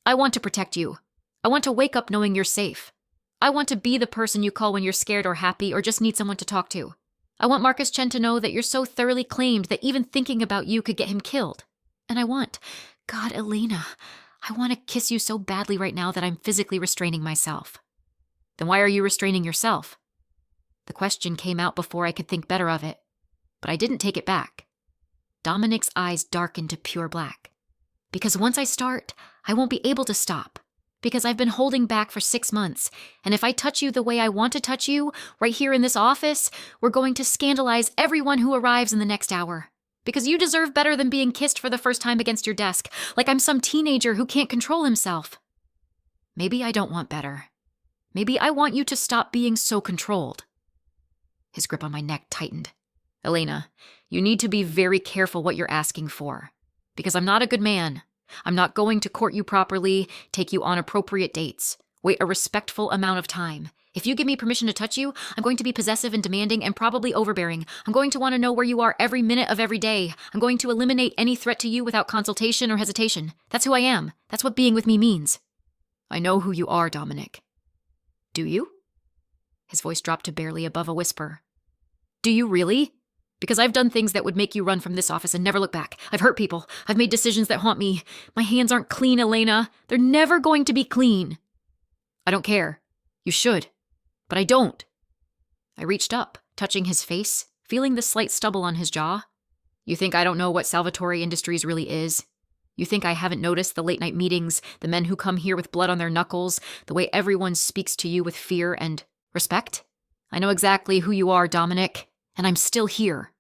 "I want to protect you. I want to wake up knowing you're safe. I want to be the person you call when you're scared or happy or just need someone to talk to. I want Marcus Chen to know that you're so thoroughly claimed that even thinking about you could get him killed. And I want— God, Elena, I want to kiss you so badly right now that I'm physically restraining myself." "Then why are you restraining yourself?" The question came out before I could think better of it, but I didn't take it back. Dominic's eyes darkened to pure black. "Because once I start, I won't be able to stop. Because I've been holding back for 6 months, and if I touch you the way I want to touch you, right here in this office, we're going to scandalize everyone who arrives in the next hour. Because you deserve better than being kissed for the first time against your desk, like I'm some teenager who can't control himself." "Maybe I don't want better. Maybe I want you to stop being so controlled." His grip on my neck tightened. "Elena, you need to be very careful what you're asking for. Because I'm not a good man. I'm not going to court you properly, take you on appropriate dates, wait a respectful amount of time. If you give me permission to touch you, I'm going to be possessive and demanding and probably overbearing. I'm going to want to know where you are every minute of every day. I'm going to eliminate any threat to you without consultation or hesitation. That's who I am. That's what being with me means." "I know who you are, Dominic." "Do you?" His voice dropped to barely above a whisper. "Do you really? Because I've done things that would make you run from this office and never look back. I've hurt people. I've made decisions that haunt me. My hands aren't clean, Elena. They're never going to be clean." "I don't care. You should. But I don't." I reached up, touching his face, feeling the slight stubble on his jaw. "You think I don't know what Salvatore Industries really is? You think I haven't noticed the late-night meetings, the men who come here with blood on their knuckles, the way everyone speaks to you with fear and respect? I know exactly who you are, Dominic, and I'm still here."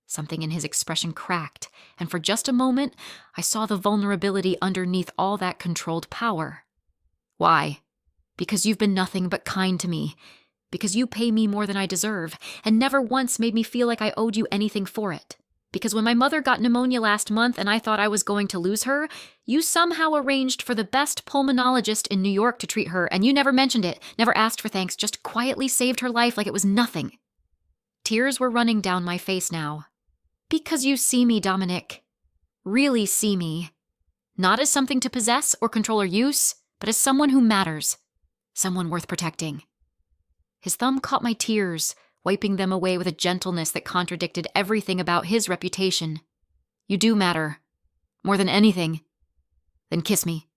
Something in his expression cracked, and for just a moment, I saw the vulnerability underneath all that controlled power. "Why?" "Because you've been nothing but kind to me. Because you pay me more than I deserve, and never once made me feel like I owed you anything for it. Because when my mother got pneumonia last month and I thought I was going to lose her, you somehow arranged for the best pulmonologist in New York to treat her, and you never mentioned it, never asked for thanks, just quietly saved her life like it was nothing." Tears were running down my face now. "Because you see me, Dominic. Really see me. Not as something to possess or control or use, but as someone who matters. Someone worth protecting." His thumb caught my tears, wiping them away with a gentleness that contradicted everything about his reputation. "You do matter. More than anything. Then kiss me."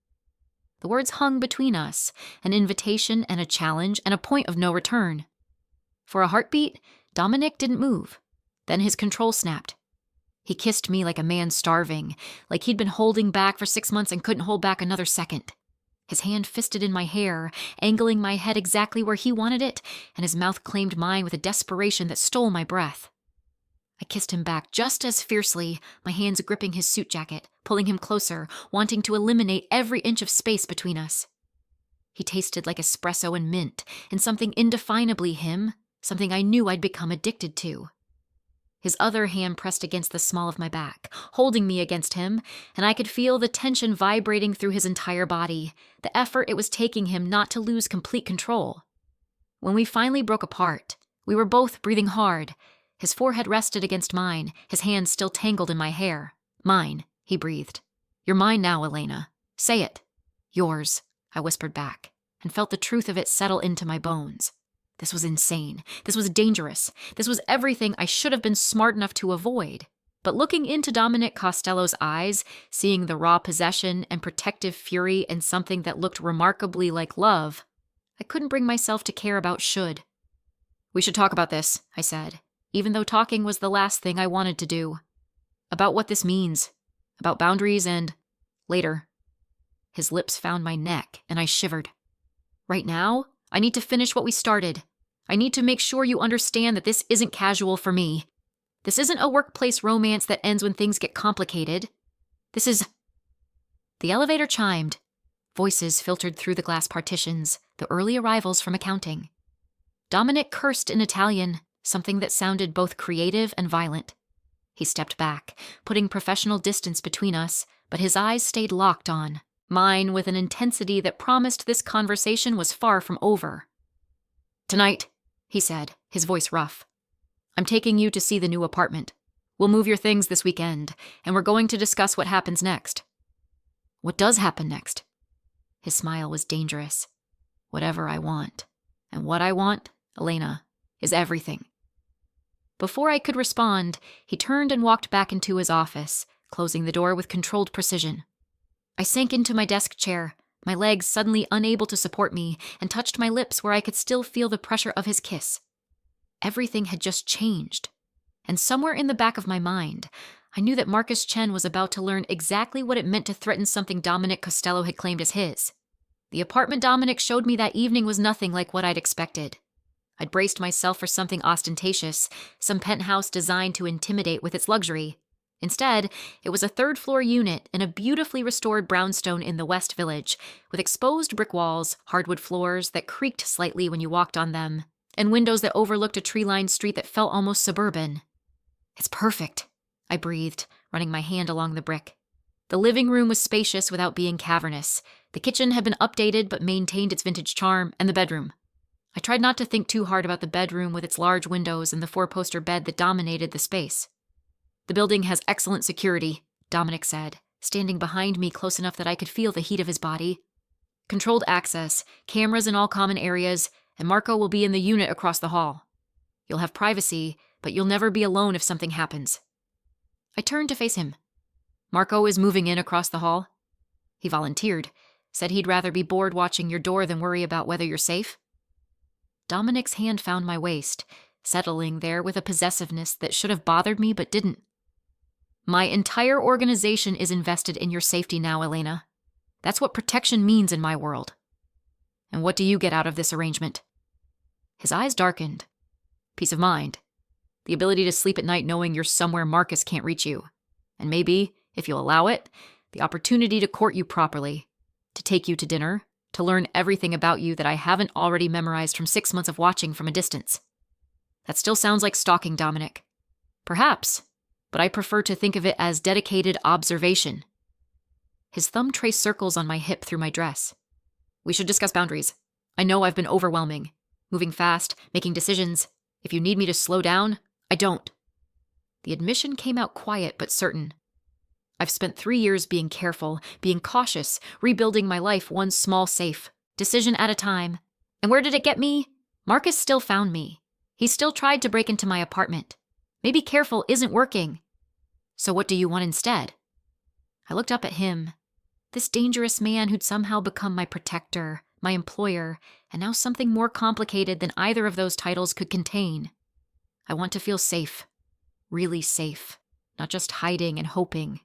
The words hung between us, an invitation and a challenge and a point of no return. For a heartbeat, Dominic didn't move. Then his control snapped. He kissed me like a man starving, like he'd been holding back for 6 months and couldn't hold back another second. His hand fisted in my hair, angling my head exactly where he wanted it, and his mouth claimed mine with a desperation that stole my breath. I kissed him back just as fiercely, my hands gripping his suit jacket, pulling him closer, wanting to eliminate every inch of space between us. He tasted like espresso and mint, and something indefinably him, something I knew I'd become addicted to. His other hand pressed against the small of my back, holding me against him, and I could feel the tension vibrating through his entire body, the effort it was taking him not to lose complete control. When we finally broke apart, we were both breathing hard. His forehead rested against mine, his hands still tangled in my hair. "Mine," he breathed. "You're mine now, Elena. Say it." "Yours," I whispered back, and felt the truth of it settle into my bones. This was insane. This was dangerous. This was everything I should have been smart enough to avoid. But looking into Dominic Costello's eyes, seeing the raw possession and protective fury in something that looked remarkably like love, I couldn't bring myself to care about should. "We should talk about this," I said, even though talking was the last thing I wanted to do. "About what this means, about boundaries and later." His lips found my neck, and I shivered. "Right now, I need to finish what we started. I need to make sure you understand that this isn't casual for me. This isn't a workplace romance that ends when things get complicated. This is..." The elevator chimed. Voices filtered through the glass partitions, the early arrivals from accounting. Dominic cursed in Italian, something that sounded both creative and violent. He stepped back, putting professional distance between us, but his eyes stayed locked on mine with an intensity that promised this conversation was far from over. "Tonight," he said, his voice rough, "I'm taking you to see the new apartment. We'll move your things this weekend, and we're going to discuss what happens next." "What does happen next?" His smile was dangerous. "Whatever I want. And what I want, Elena, is everything." Before I could respond, he turned and walked back into his office, closing the door with controlled precision. I sank into my desk chair, my legs suddenly unable to support me, and touched my lips where I could still feel the pressure of his kiss. Everything had just changed. And somewhere in the back of my mind, I knew that Marcus Chen was about to learn exactly what it meant to threaten something Dominic Costello had claimed as his. The apartment Dominic showed me that evening was nothing like what I'd expected. I'd braced myself for something ostentatious, some penthouse designed to intimidate with its luxury. Instead, it was a third-floor unit in a beautifully restored brownstone in the West Village, with exposed brick walls, hardwood floors that creaked slightly when you walked on them, and windows that overlooked a tree-lined street that felt almost suburban. "It's perfect," I breathed, running my hand along the brick. The living room was spacious without being cavernous. The kitchen had been updated but maintained its vintage charm, and the bedroom. I tried not to think too hard about the bedroom with its large windows and the four-poster bed that dominated the space. "The building has excellent security," Dominic said, standing behind me close enough that I could feel the heat of his body. "Controlled access, cameras in all common areas, and Marco will be in the unit across the hall. You'll have privacy, but you'll never be alone if something happens." I turned to face him. "Marco is moving in across the hall?" He volunteered, said he'd rather be bored watching your door than worry about whether you're safe. Dominic's hand found my waist, settling there with a possessiveness that should have bothered me but didn't. "My entire organization is invested in your safety now, Elena. That's what protection means in my world. And what do you get out of this arrangement?" His eyes darkened. "Peace of mind. The ability to sleep at night knowing you're somewhere Marcus can't reach you. And maybe, if you'll allow it, the opportunity to court you properly, to take you to dinner, to learn everything about you that I haven't already memorized from 6 months of watching from a distance. That still sounds like stalking, Dominic. Perhaps, but I prefer to think of it as dedicated observation." His thumb traced circles on my hip through my dress. "We should discuss boundaries. I know I've been overwhelming, moving fast, making decisions. If you need me to slow down, I don't." The admission came out quiet but certain. "I've spent 3 years being careful, being cautious, rebuilding my life one small safe, decision at a time. And where did it get me? Marcus still found me. He still tried to break into my apartment. Maybe careful isn't working. So what do you want instead?" I looked up at him. This dangerous man who'd somehow become my protector, my employer, and now something more complicated than either of those titles could contain. "I want to feel safe. Really safe. Not just hiding and hoping.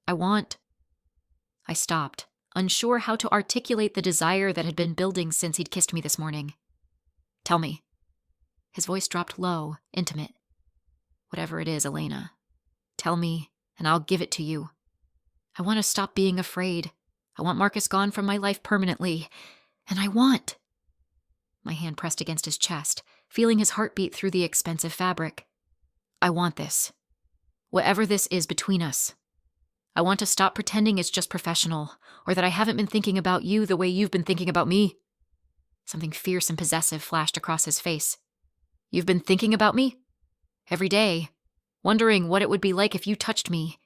I stopped, unsure how to articulate the desire that had been building since he'd kissed me this morning. "Tell me." His voice dropped low, intimate. "Whatever it is, Elena. Tell me, and I'll give it to you. I want to stop being afraid. I want Marcus gone from my life permanently. And I want..." My hand pressed against his chest, feeling his heartbeat through the expensive fabric. "I want this. Whatever this is between us. I want to stop pretending it's just professional, or that I haven't been thinking about you the way you've been thinking about me." Something fierce and possessive flashed across his face. "You've been thinking about me? Every day. Wondering what it would be like if you touched me.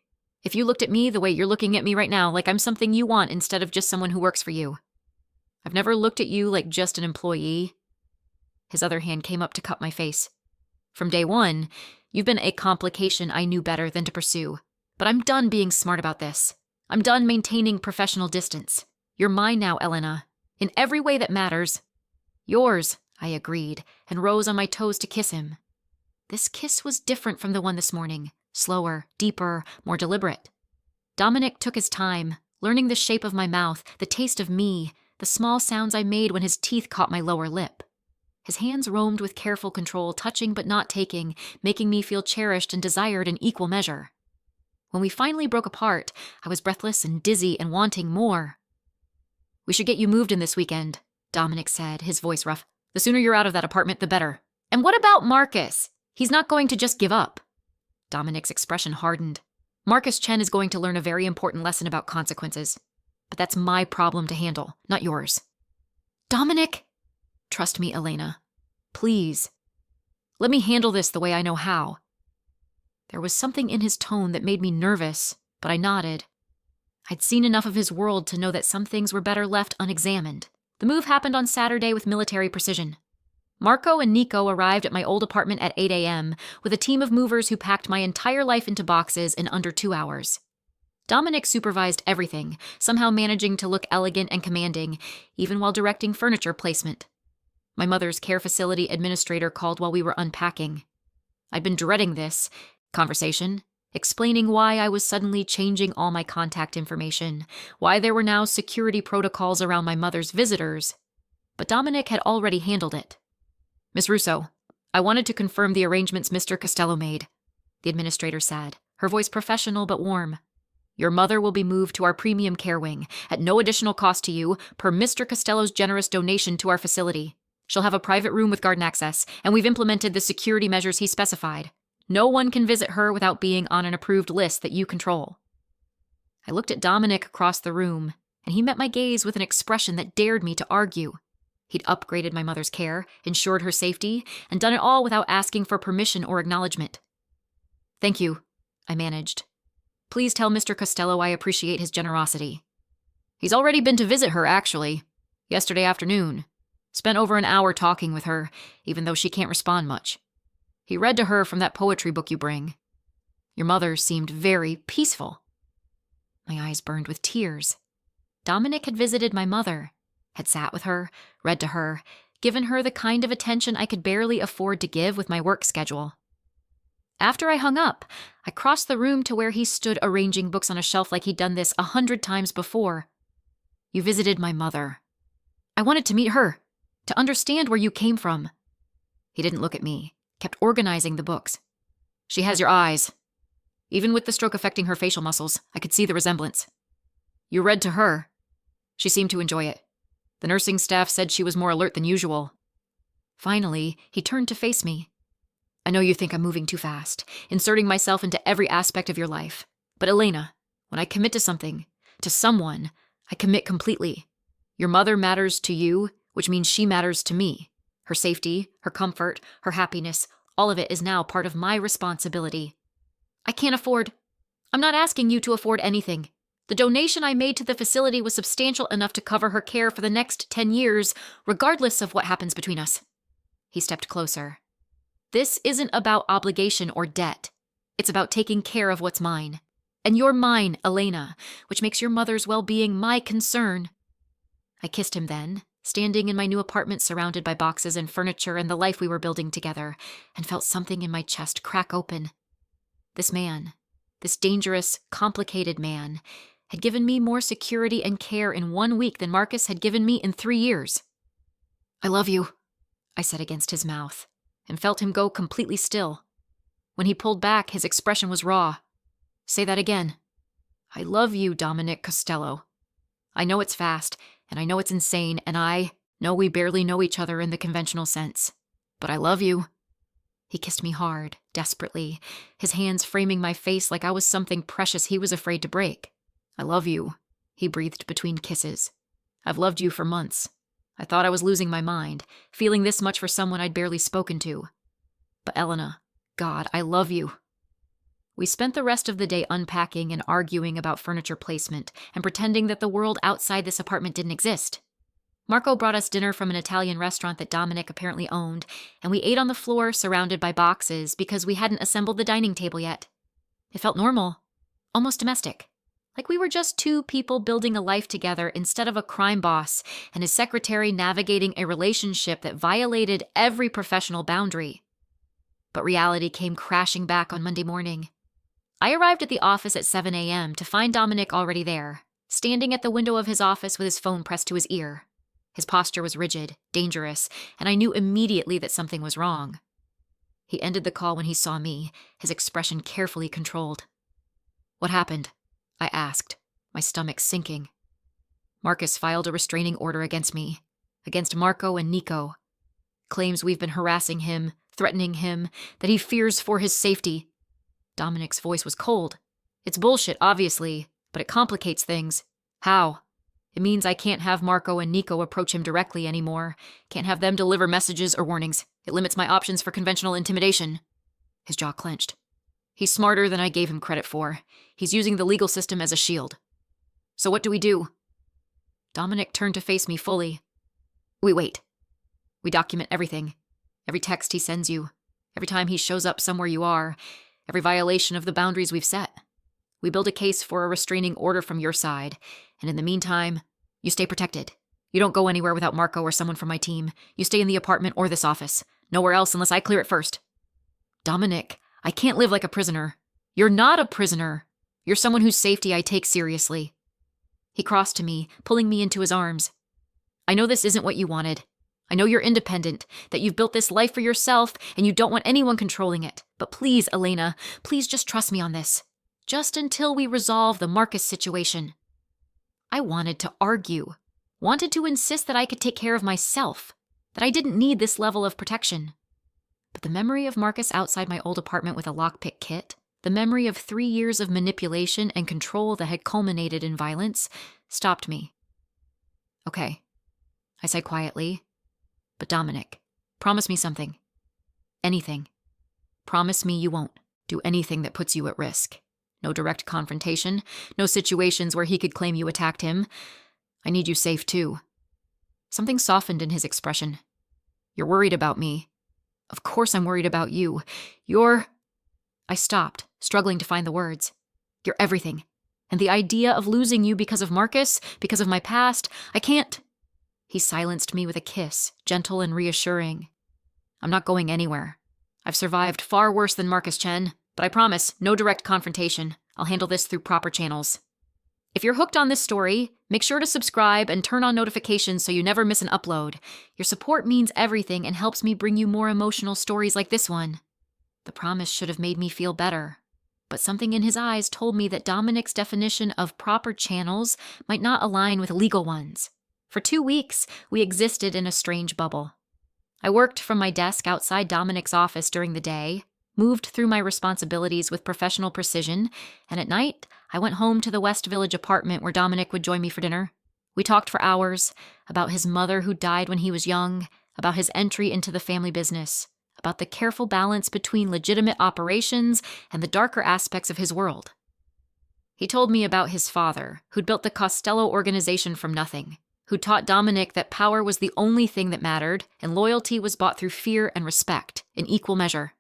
If you looked at me the way you're looking at me right now, like I'm something you want instead of just someone who works for you. I've never looked at you like just an employee." His other hand came up to cup my face. "From day one, You've been a complication I knew better than to pursue. But I'm done being smart about this. I'm done maintaining professional distance. You're mine now, Elena. In every way that matters. Yours, I agreed, and rose on my toes to kiss him. This kiss was different from the one this morning. Slower, deeper, more deliberate. Dominic took his time, learning the shape of my mouth, the taste of me, the small sounds I made when his teeth caught my lower lip. His hands roamed with careful control, touching but not taking, making me feel cherished and desired in equal measure. When we finally broke apart, I was breathless and dizzy and wanting more. "We should get you moved in this weekend," Dominic said, his voice rough. "The sooner you're out of that apartment, the better." "And what about Marcus? He's not going to just give up." Dominic's expression hardened. "Marcus Chen is going to learn a very important lesson about consequences. But that's my problem to handle, not yours." "Dominic!" "Trust me, Elena. Please. Let me handle this the way I know how." There was something in his tone that made me nervous, but I nodded. I'd seen enough of his world to know that some things were better left unexamined. The move happened on Saturday with military precision. Marco and Nico arrived at my old apartment at 8 a.m. with a team of movers who packed my entire life into boxes in under 2 hours. Dominic supervised everything, somehow managing to look elegant and commanding, even while directing furniture placement. My mother's care facility administrator called while we were unpacking. I'd been dreading this conversation, explaining why I was suddenly changing all my contact information, why there were now security protocols around my mother's visitors. But Dominic had already handled it. "Miss Russo, I wanted to confirm the arrangements Mr. Costello made," the administrator said, her voice professional but warm. "Your mother will be moved to our premium care wing, at no additional cost to you, per Mr. Costello's generous donation to our facility. She'll have a private room with garden access, and we've implemented the security measures he specified. No one can visit her without being on an approved list that you control." I looked at Dominic across the room, and he met my gaze with an expression that dared me to argue. He'd upgraded my mother's care, ensured her safety, and done it all without asking for permission or acknowledgement. "Thank you," I managed. "Please tell Mr. Costello I appreciate his generosity. He's already been to visit her, actually. Yesterday afternoon. Spent over an hour talking with her, even though she can't respond much. He read to her from that poetry book you bring. Your mother seemed very peaceful." My eyes burned with tears. Dominic had visited my mother, had sat with her, read to her, given her the kind of attention I could barely afford to give with my work schedule. After I hung up, I crossed the room to where he stood arranging books on a shelf like he'd done this 100 times before. "You visited my mother. I wanted to meet her, to understand where you came from." He didn't look at me, kept organizing the books. "She has your eyes. Even with the stroke affecting her facial muscles, I could see the resemblance. You read to her. She seemed to enjoy it. The nursing staff said she was more alert than usual." Finally, he turned to face me. "I know you think I'm moving too fast, inserting myself into every aspect of your life. But Elena, when I commit to something, to someone, I commit completely. Your mother matters to you, which means she matters to me. Her safety, her comfort, her happiness, all of it is now part of my responsibility. I can't afford. I'm not asking you to afford anything. The donation I made to the facility was substantial enough to cover her care for the next 10 years, regardless of what happens between us." He stepped closer. "This isn't about obligation or debt. It's about taking care of what's mine. And you're mine, Elena, which makes your mother's well-being my concern." I kissed him then, standing in my new apartment surrounded by boxes and furniture and the life we were building together, and felt something in my chest crack open. This man, this dangerous, complicated man, had given me more security and care in 1 week than Marcus had given me in 3 years. "I love you," I said against his mouth, and felt him go completely still. When he pulled back, his expression was raw. "Say that again." "I love you, Dominic Costello. I know it's fast, and I know it's insane, and I know we barely know each other in the conventional sense. But I love you." He kissed me hard, desperately, his hands framing my face like I was something precious he was afraid to break. "I love you," he breathed between kisses. "I've loved you for months. I thought I was losing my mind, feeling this much for someone I'd barely spoken to. But Elena, God, I love you." We spent the rest of the day unpacking and arguing about furniture placement and pretending that the world outside this apartment didn't exist. Marco brought us dinner from an Italian restaurant that Dominic apparently owned, and we ate on the floor surrounded by boxes because we hadn't assembled the dining table yet. It felt normal, almost domestic. Like we were just two people building a life together instead of a crime boss and his secretary navigating a relationship that violated every professional boundary. But reality came crashing back on Monday morning. I arrived at the office at 7 a.m. to find Dominic already there, standing at the window of his office with his phone pressed to his ear. His posture was rigid, dangerous, and I knew immediately that something was wrong. He ended the call when he saw me, his expression carefully controlled. "What happened?" I asked, my stomach sinking. "Marcus filed a restraining order against me, against Marco and Nico. Claims we've been harassing him, threatening him, that he fears for his safety." Dominic's voice was cold. "It's bullshit, obviously, but it complicates things." "How?" "It means I can't have Marco and Nico approach him directly anymore. Can't have them deliver messages or warnings. It limits my options for conventional intimidation." His jaw clenched. "He's smarter than I gave him credit for. He's using the legal system as a shield." "So what do we do?" Dominic turned to face me fully. "We wait. We document everything. Every text he sends you. Every time he shows up somewhere you are. Every violation of the boundaries we've set. We build a case for a restraining order from your side, and in the meantime, you stay protected. You don't go anywhere without Marco or someone from my team. You stay in the apartment or this office. Nowhere else unless I clear it first." "Dominic, I can't live like a prisoner." "You're not a prisoner. You're someone whose safety I take seriously." He crossed to me, pulling me into his arms. "I know this isn't what you wanted. I know you're independent, that you've built this life for yourself, and you don't want anyone controlling it. But please, Elena, please just trust me on this. Just until we resolve the Marcus situation." I wanted to argue, wanted to insist that I could take care of myself, that I didn't need this level of protection. But the memory of Marcus outside my old apartment with a lockpick kit, the memory of 3 years of manipulation and control that had culminated in violence, stopped me. "Okay," I said quietly. "But Dominic, promise me something. Anything. Promise me you won't do anything that puts you at risk. No direct confrontation, no situations where he could claim you attacked him. I need you safe too." Something softened in his expression. "You're worried about me." "Of course I'm worried about you. You're—" I stopped, struggling to find the words. "You're everything. And the idea of losing you because of Marcus, because of my past, I can't—" He silenced me with a kiss, gentle and reassuring. "I'm not going anywhere. I've survived far worse than Marcus Chen, but I promise, no direct confrontation. I'll handle this through proper channels." If you're hooked on this story, make sure to subscribe and turn on notifications so you never miss an upload. Your support means everything and helps me bring you more emotional stories like this one. The promise should have made me feel better, but something in his eyes told me that Dominic's definition of proper channels might not align with legal ones. For 2 weeks, we existed in a strange bubble. I worked from my desk outside Dominic's office during the day, moved through my responsibilities with professional precision, and at night, I went home to the West Village apartment where Dominic would join me for dinner. We talked for hours about his mother who died when he was young, about his entry into the family business, about the careful balance between legitimate operations and the darker aspects of his world. He told me about his father, who'd built the Costello organization from nothing, who taught Dominic that power was the only thing that mattered, and loyalty was bought through fear and respect, in equal measure.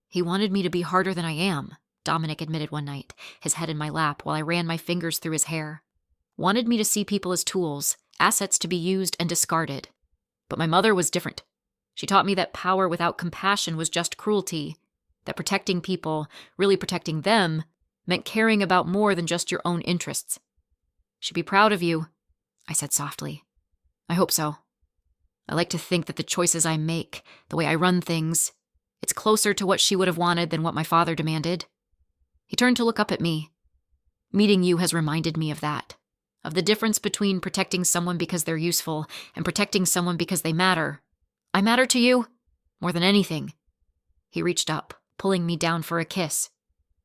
"He wanted me to be harder than I am," Dominic admitted one night, his head in my lap while I ran my fingers through his hair. "Wanted me to see people as tools, assets to be used and discarded. But my mother was different. She taught me that power without compassion was just cruelty, that protecting people, really protecting them, meant caring about more than just your own interests. She'd be proud of you," I said softly. "I hope so. I like to think that the choices I make, the way I run things, it's closer to what she would have wanted than what my father demanded." He turned to look up at me. "Meeting you has reminded me of that, of the difference between protecting someone because they're useful and protecting someone because they matter. I matter to you more than anything." He reached up, pulling me down for a kiss.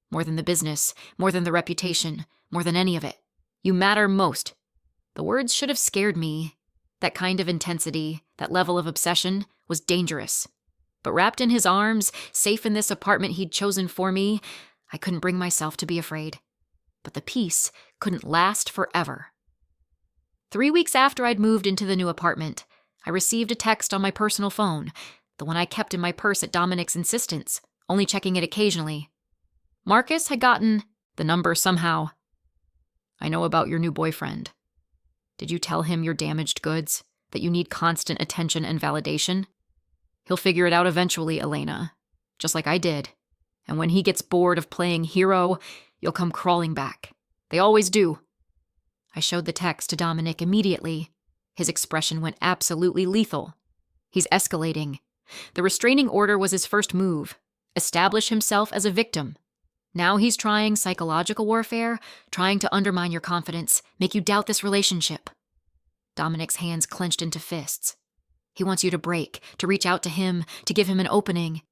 "More than the business, more than the reputation, more than any of it. You matter most." The words should have scared me. That kind of intensity, that level of obsession, was dangerous. But wrapped in his arms, safe in this apartment he'd chosen for me, I couldn't bring myself to be afraid. But the peace couldn't last forever. 3 weeks after I'd moved into the new apartment, I received a text on my personal phone, the one I kept in my purse at Dominic's insistence, only checking it occasionally. Marcus had gotten the number somehow. I know about your new boyfriend. Did you tell him your damaged goods, that you need constant attention and validation? He'll figure it out eventually, Elena, just like I did. And when he gets bored of playing hero, you'll come crawling back. They always do. I showed the text to Dominic immediately. His expression went absolutely lethal. He's escalating. The restraining order was his first move. Establish himself as a victim. Now he's trying psychological warfare, trying to undermine your confidence, make you doubt this relationship. Dominic's hands clenched into fists. He wants you to break, to reach out to him, to give him an opening.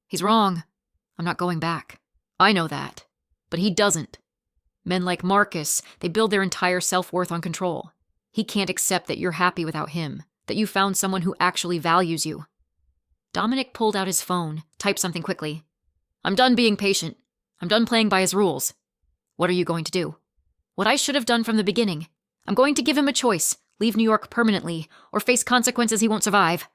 He's wrong. I'm not going back. I know that. But he doesn't. Men like Marcus, they build their entire self-worth on control. He can't accept that you're happy without him, that you found someone who actually values you. Dominic pulled out his phone, typed something quickly. I'm done being patient. I'm done playing by his rules. What are you going to do? What I should have done from the beginning. I'm going to give him a choice. Leave New York permanently, or face consequences he won't survive.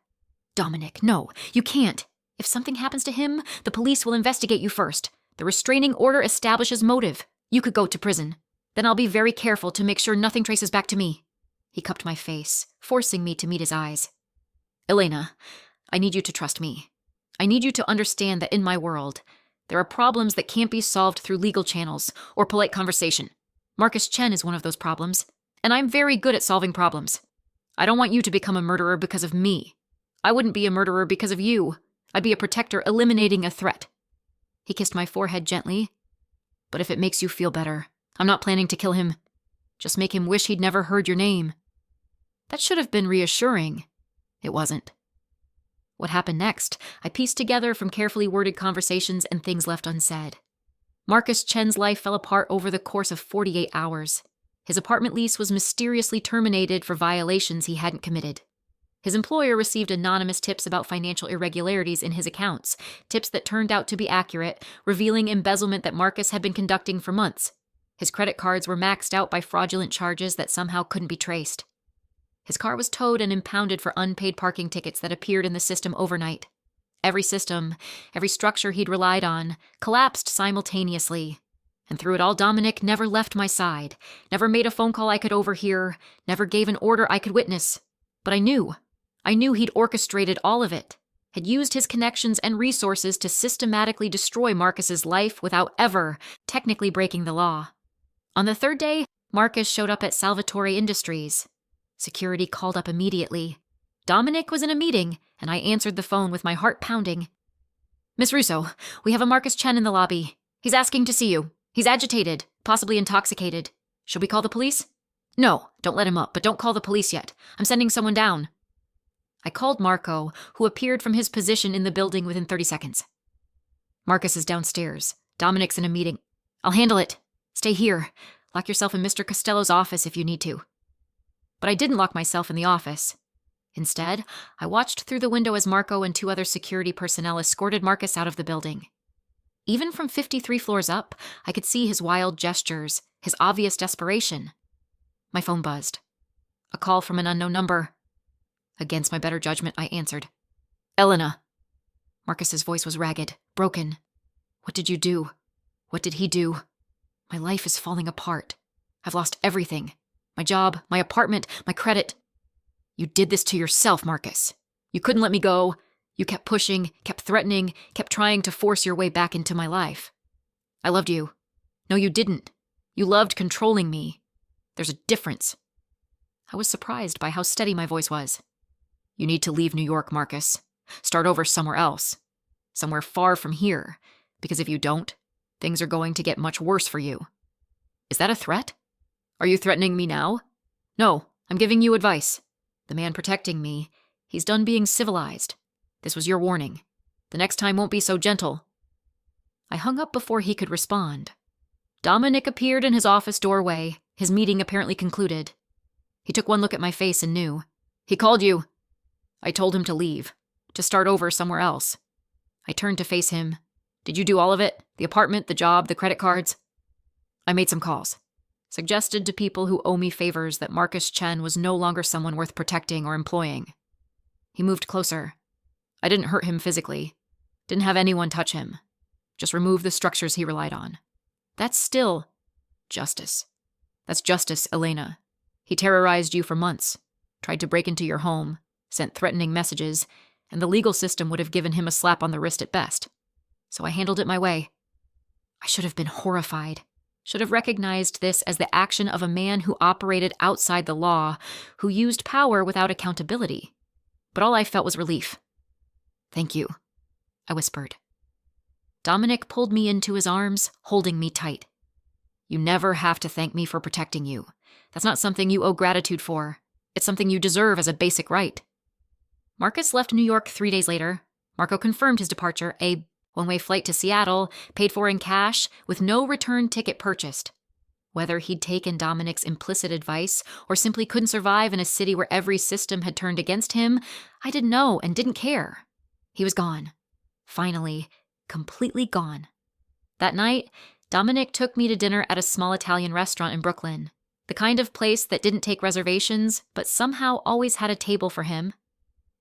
Dominic, no, you can't. If something happens to him, the police will investigate you first. The restraining order establishes motive. You could go to prison. Then I'll be very careful to make sure nothing traces back to me. He cupped my face, forcing me to meet his eyes. Elena, I need you to trust me. I need you to understand that in my world, there are problems that can't be solved through legal channels or polite conversation. Marcus Chen is one of those problems, and I'm very good at solving problems. I don't want you to become a murderer because of me. I wouldn't be a murderer because of you. I'd be a protector eliminating a threat. He kissed my forehead gently. But if it makes you feel better, I'm not planning to kill him. Just make him wish he'd never heard your name. That should have been reassuring. It wasn't. What happened next, I pieced together from carefully worded conversations and things left unsaid. Marcus Chen's life fell apart over the course of 48 hours. His apartment lease was mysteriously terminated for violations he hadn't committed. His employer received anonymous tips about financial irregularities in his accounts, tips that turned out to be accurate, revealing embezzlement that Marcus had been conducting for months. His credit cards were maxed out by fraudulent charges that somehow couldn't be traced. His car was towed and impounded for unpaid parking tickets that appeared in the system overnight. Every system, every structure he'd relied on, collapsed simultaneously. And through it all, Dominic never left my side, never made a phone call I could overhear, never gave an order I could witness. But I knew he'd orchestrated all of it, had used his connections and resources to systematically destroy Marcus's life without ever technically breaking the law. On the third day, Marcus showed up at Salvatore Industries. Security called up immediately. Dominic was in a meeting, and I answered the phone with my heart pounding. Miss Russo, we have a Marcus Chen in the lobby. He's asking to see you. He's agitated, possibly intoxicated. Should we call the police? No, don't let him up, but don't call the police yet. I'm sending someone down. I called Marco, who appeared from his position in the building within 30 seconds. Marcus is downstairs. Dominic's in a meeting. I'll handle it. Stay here. Lock yourself in Mr. Costello's office if you need to. But I didn't lock myself in the office. Instead, I watched through the window as Marco and 2 other security personnel escorted Marcus out of the building. Even from 53 floors up, I could see his wild gestures, his obvious desperation. My phone buzzed. A call from an unknown number. Against my better judgment, I answered. Elena. Marcus's voice was ragged, broken. What did you do? What did he do? My life is falling apart. I've lost everything. My job, my apartment, my credit. You did this to yourself, Marcus. You couldn't let me go. You kept pushing, kept threatening, kept trying to force your way back into my life. I loved you. No, you didn't. You loved controlling me. There's a difference. I was surprised by how steady my voice was. You need to leave New York, Marcus. Start over somewhere else. Somewhere far from here. Because if you don't, things are going to get much worse for you. Is that a threat? Are you threatening me now? No, I'm giving you advice. The man protecting me, he's done being civilized. This was your warning. The next time won't be so gentle. I hung up before he could respond. Dominic appeared in his office doorway, his meeting apparently concluded. He took one look at my face and knew. He called you. I told him to leave, to start over somewhere else. I turned to face him. Did you do all of it? The apartment, the job, the credit cards? I made some calls. Suggested to people who owe me favors that Marcus Chen was no longer someone worth protecting or employing. He moved closer. I didn't hurt him physically. Didn't have anyone touch him. Just remove the structures he relied on. That's still justice. That's justice, Elena. He terrorized you for months, tried to break into your home, sent threatening messages, and the legal system would have given him a slap on the wrist at best. So I handled it my way. I should have been horrified. Should have recognized this as the action of a man who operated outside the law, who used power without accountability. But all I felt was relief. "Thank you," I whispered. Dominic pulled me into his arms, holding me tight. "You never have to thank me for protecting you. That's not something you owe gratitude for. It's something you deserve as a basic right." Marcus left New York 3 days later. Marco confirmed his departure, a one-way flight to Seattle, paid for in cash, with no return ticket purchased. Whether he'd taken Dominic's implicit advice or simply couldn't survive in a city where every system had turned against him, I didn't know and didn't care. He was gone. Finally, completely gone. That night, Dominic took me to dinner at a small Italian restaurant in Brooklyn, the kind of place that didn't take reservations, but somehow always had a table for him.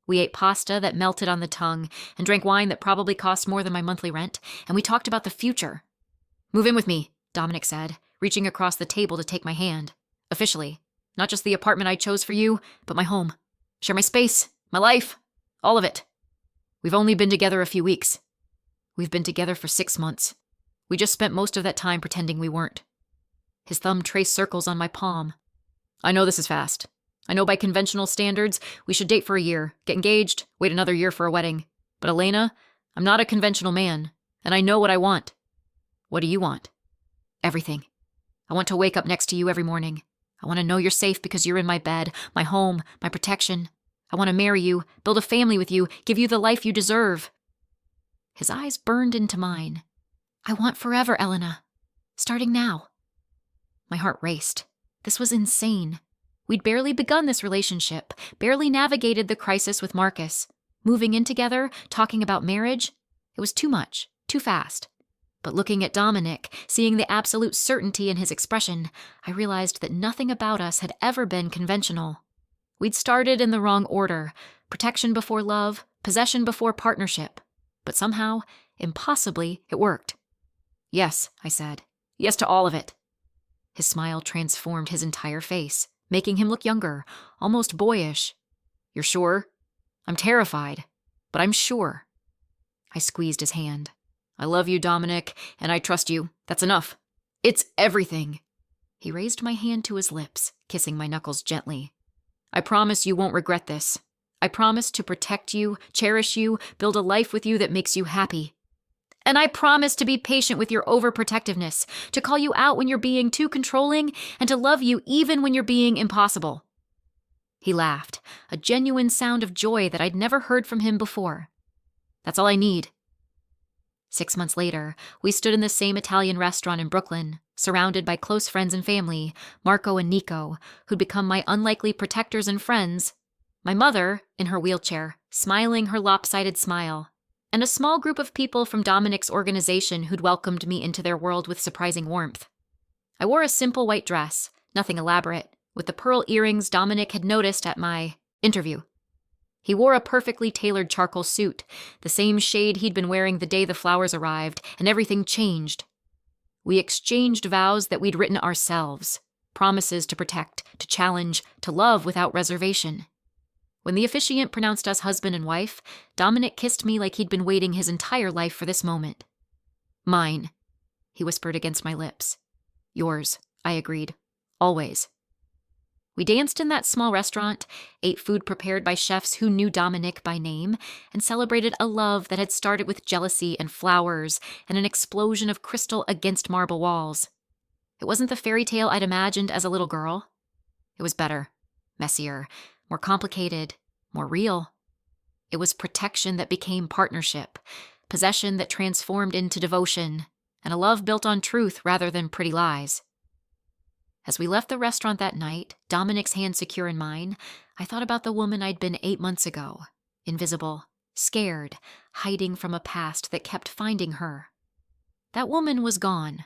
We ate pasta that melted on the tongue and drank wine that probably cost more than my monthly rent, and we talked about the future. "Move in with me," Dominic said, reaching across the table to take my hand. "Officially. Not just the apartment I chose for you, but my home. Share my space, my life, all of it. We've only been together a few weeks. We've been together for 6 months. We just spent most of that time pretending we weren't." His thumb traced circles on my palm. "I know this is fast. I know by conventional standards, we should date for a year, get engaged, wait another year for a wedding. But Elena, I'm not a conventional man, and I know what I want." "What do you want?" "Everything. I want to wake up next to you every morning. I want to know you're safe because you're in my bed, my home, my protection. I want to marry you, build a family with you, give you the life you deserve." His eyes burned into mine. "I want forever, Elena. Starting now." My heart raced. This was insane. We'd barely begun this relationship, barely navigated the crisis with Marcus. Moving in together, talking about marriage, it was too much, too fast. But looking at Dominic, seeing the absolute certainty in his expression, I realized that nothing about us had ever been conventional. We'd started in the wrong order, protection before love, possession before partnership. But somehow, impossibly, it worked. "Yes," I said. "Yes to all of it." His smile transformed his entire face, making him look younger, almost boyish. "You're sure?" "I'm terrified, but I'm sure." I squeezed his hand. "I love you, Dominic, and I trust you. That's enough. It's everything." He raised my hand to his lips, kissing my knuckles gently. "I promise you won't regret this. I promise to protect you, cherish you, build a life with you that makes you happy. And I promise to be patient with your overprotectiveness, to call you out when you're being too controlling, and to love you even when you're being impossible." He laughed, a genuine sound of joy that I'd never heard from him before. "That's all I need." 6 months later, we stood in the same Italian restaurant in Brooklyn, surrounded by close friends and family, Marco and Nico, who'd become my unlikely protectors and friends, my mother, in her wheelchair, smiling her lopsided smile, and a small group of people from Dominic's organization who'd welcomed me into their world with surprising warmth. I wore a simple white dress, nothing elaborate, with the pearl earrings Dominic had noticed at my interview. He wore a perfectly tailored charcoal suit, the same shade he'd been wearing the day the flowers arrived, and everything changed. We exchanged vows that we'd written ourselves, promises to protect, to challenge, to love without reservation. When the officiant pronounced us husband and wife, Dominic kissed me like he'd been waiting his entire life for this moment. "Mine," he whispered against my lips. "Yours," I agreed. "Always." We danced in that small restaurant, ate food prepared by chefs who knew Dominic by name, and celebrated a love that had started with jealousy and flowers and an explosion of crystal against marble walls. It wasn't the fairy tale I'd imagined as a little girl. It was better, messier, more complicated, more real. It was protection that became partnership, possession that transformed into devotion, and a love built on truth rather than pretty lies. As we left the restaurant that night, Dominic's hand secure in mine, I thought about the woman I'd been 8 months ago, invisible, scared, hiding from a past that kept finding her. That woman was gone,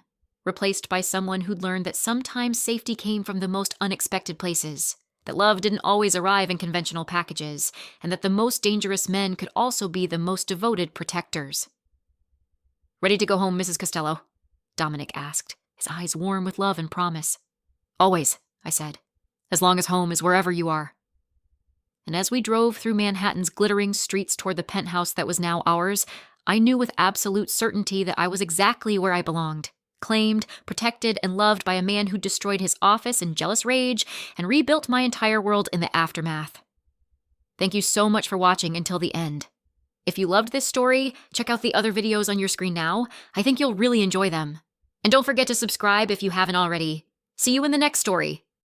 replaced by someone who'd learned that sometimes safety came from the most unexpected places, that love didn't always arrive in conventional packages, and that the most dangerous men could also be the most devoted protectors. "Ready to go home, Mrs. Costello?" Dominic asked, his eyes warm with love and promise. "Always," I said, "as long as home is wherever you are." And as we drove through Manhattan's glittering streets toward the penthouse that was now ours, I knew with absolute certainty that I was exactly where I belonged, claimed, protected, and loved by a man who destroyed his office in jealous rage and rebuilt my entire world in the aftermath. Thank you so much for watching until the end. If you loved this story, check out the other videos on your screen now. I think you'll really enjoy them. And don't forget to subscribe if you haven't already. See you in the next story.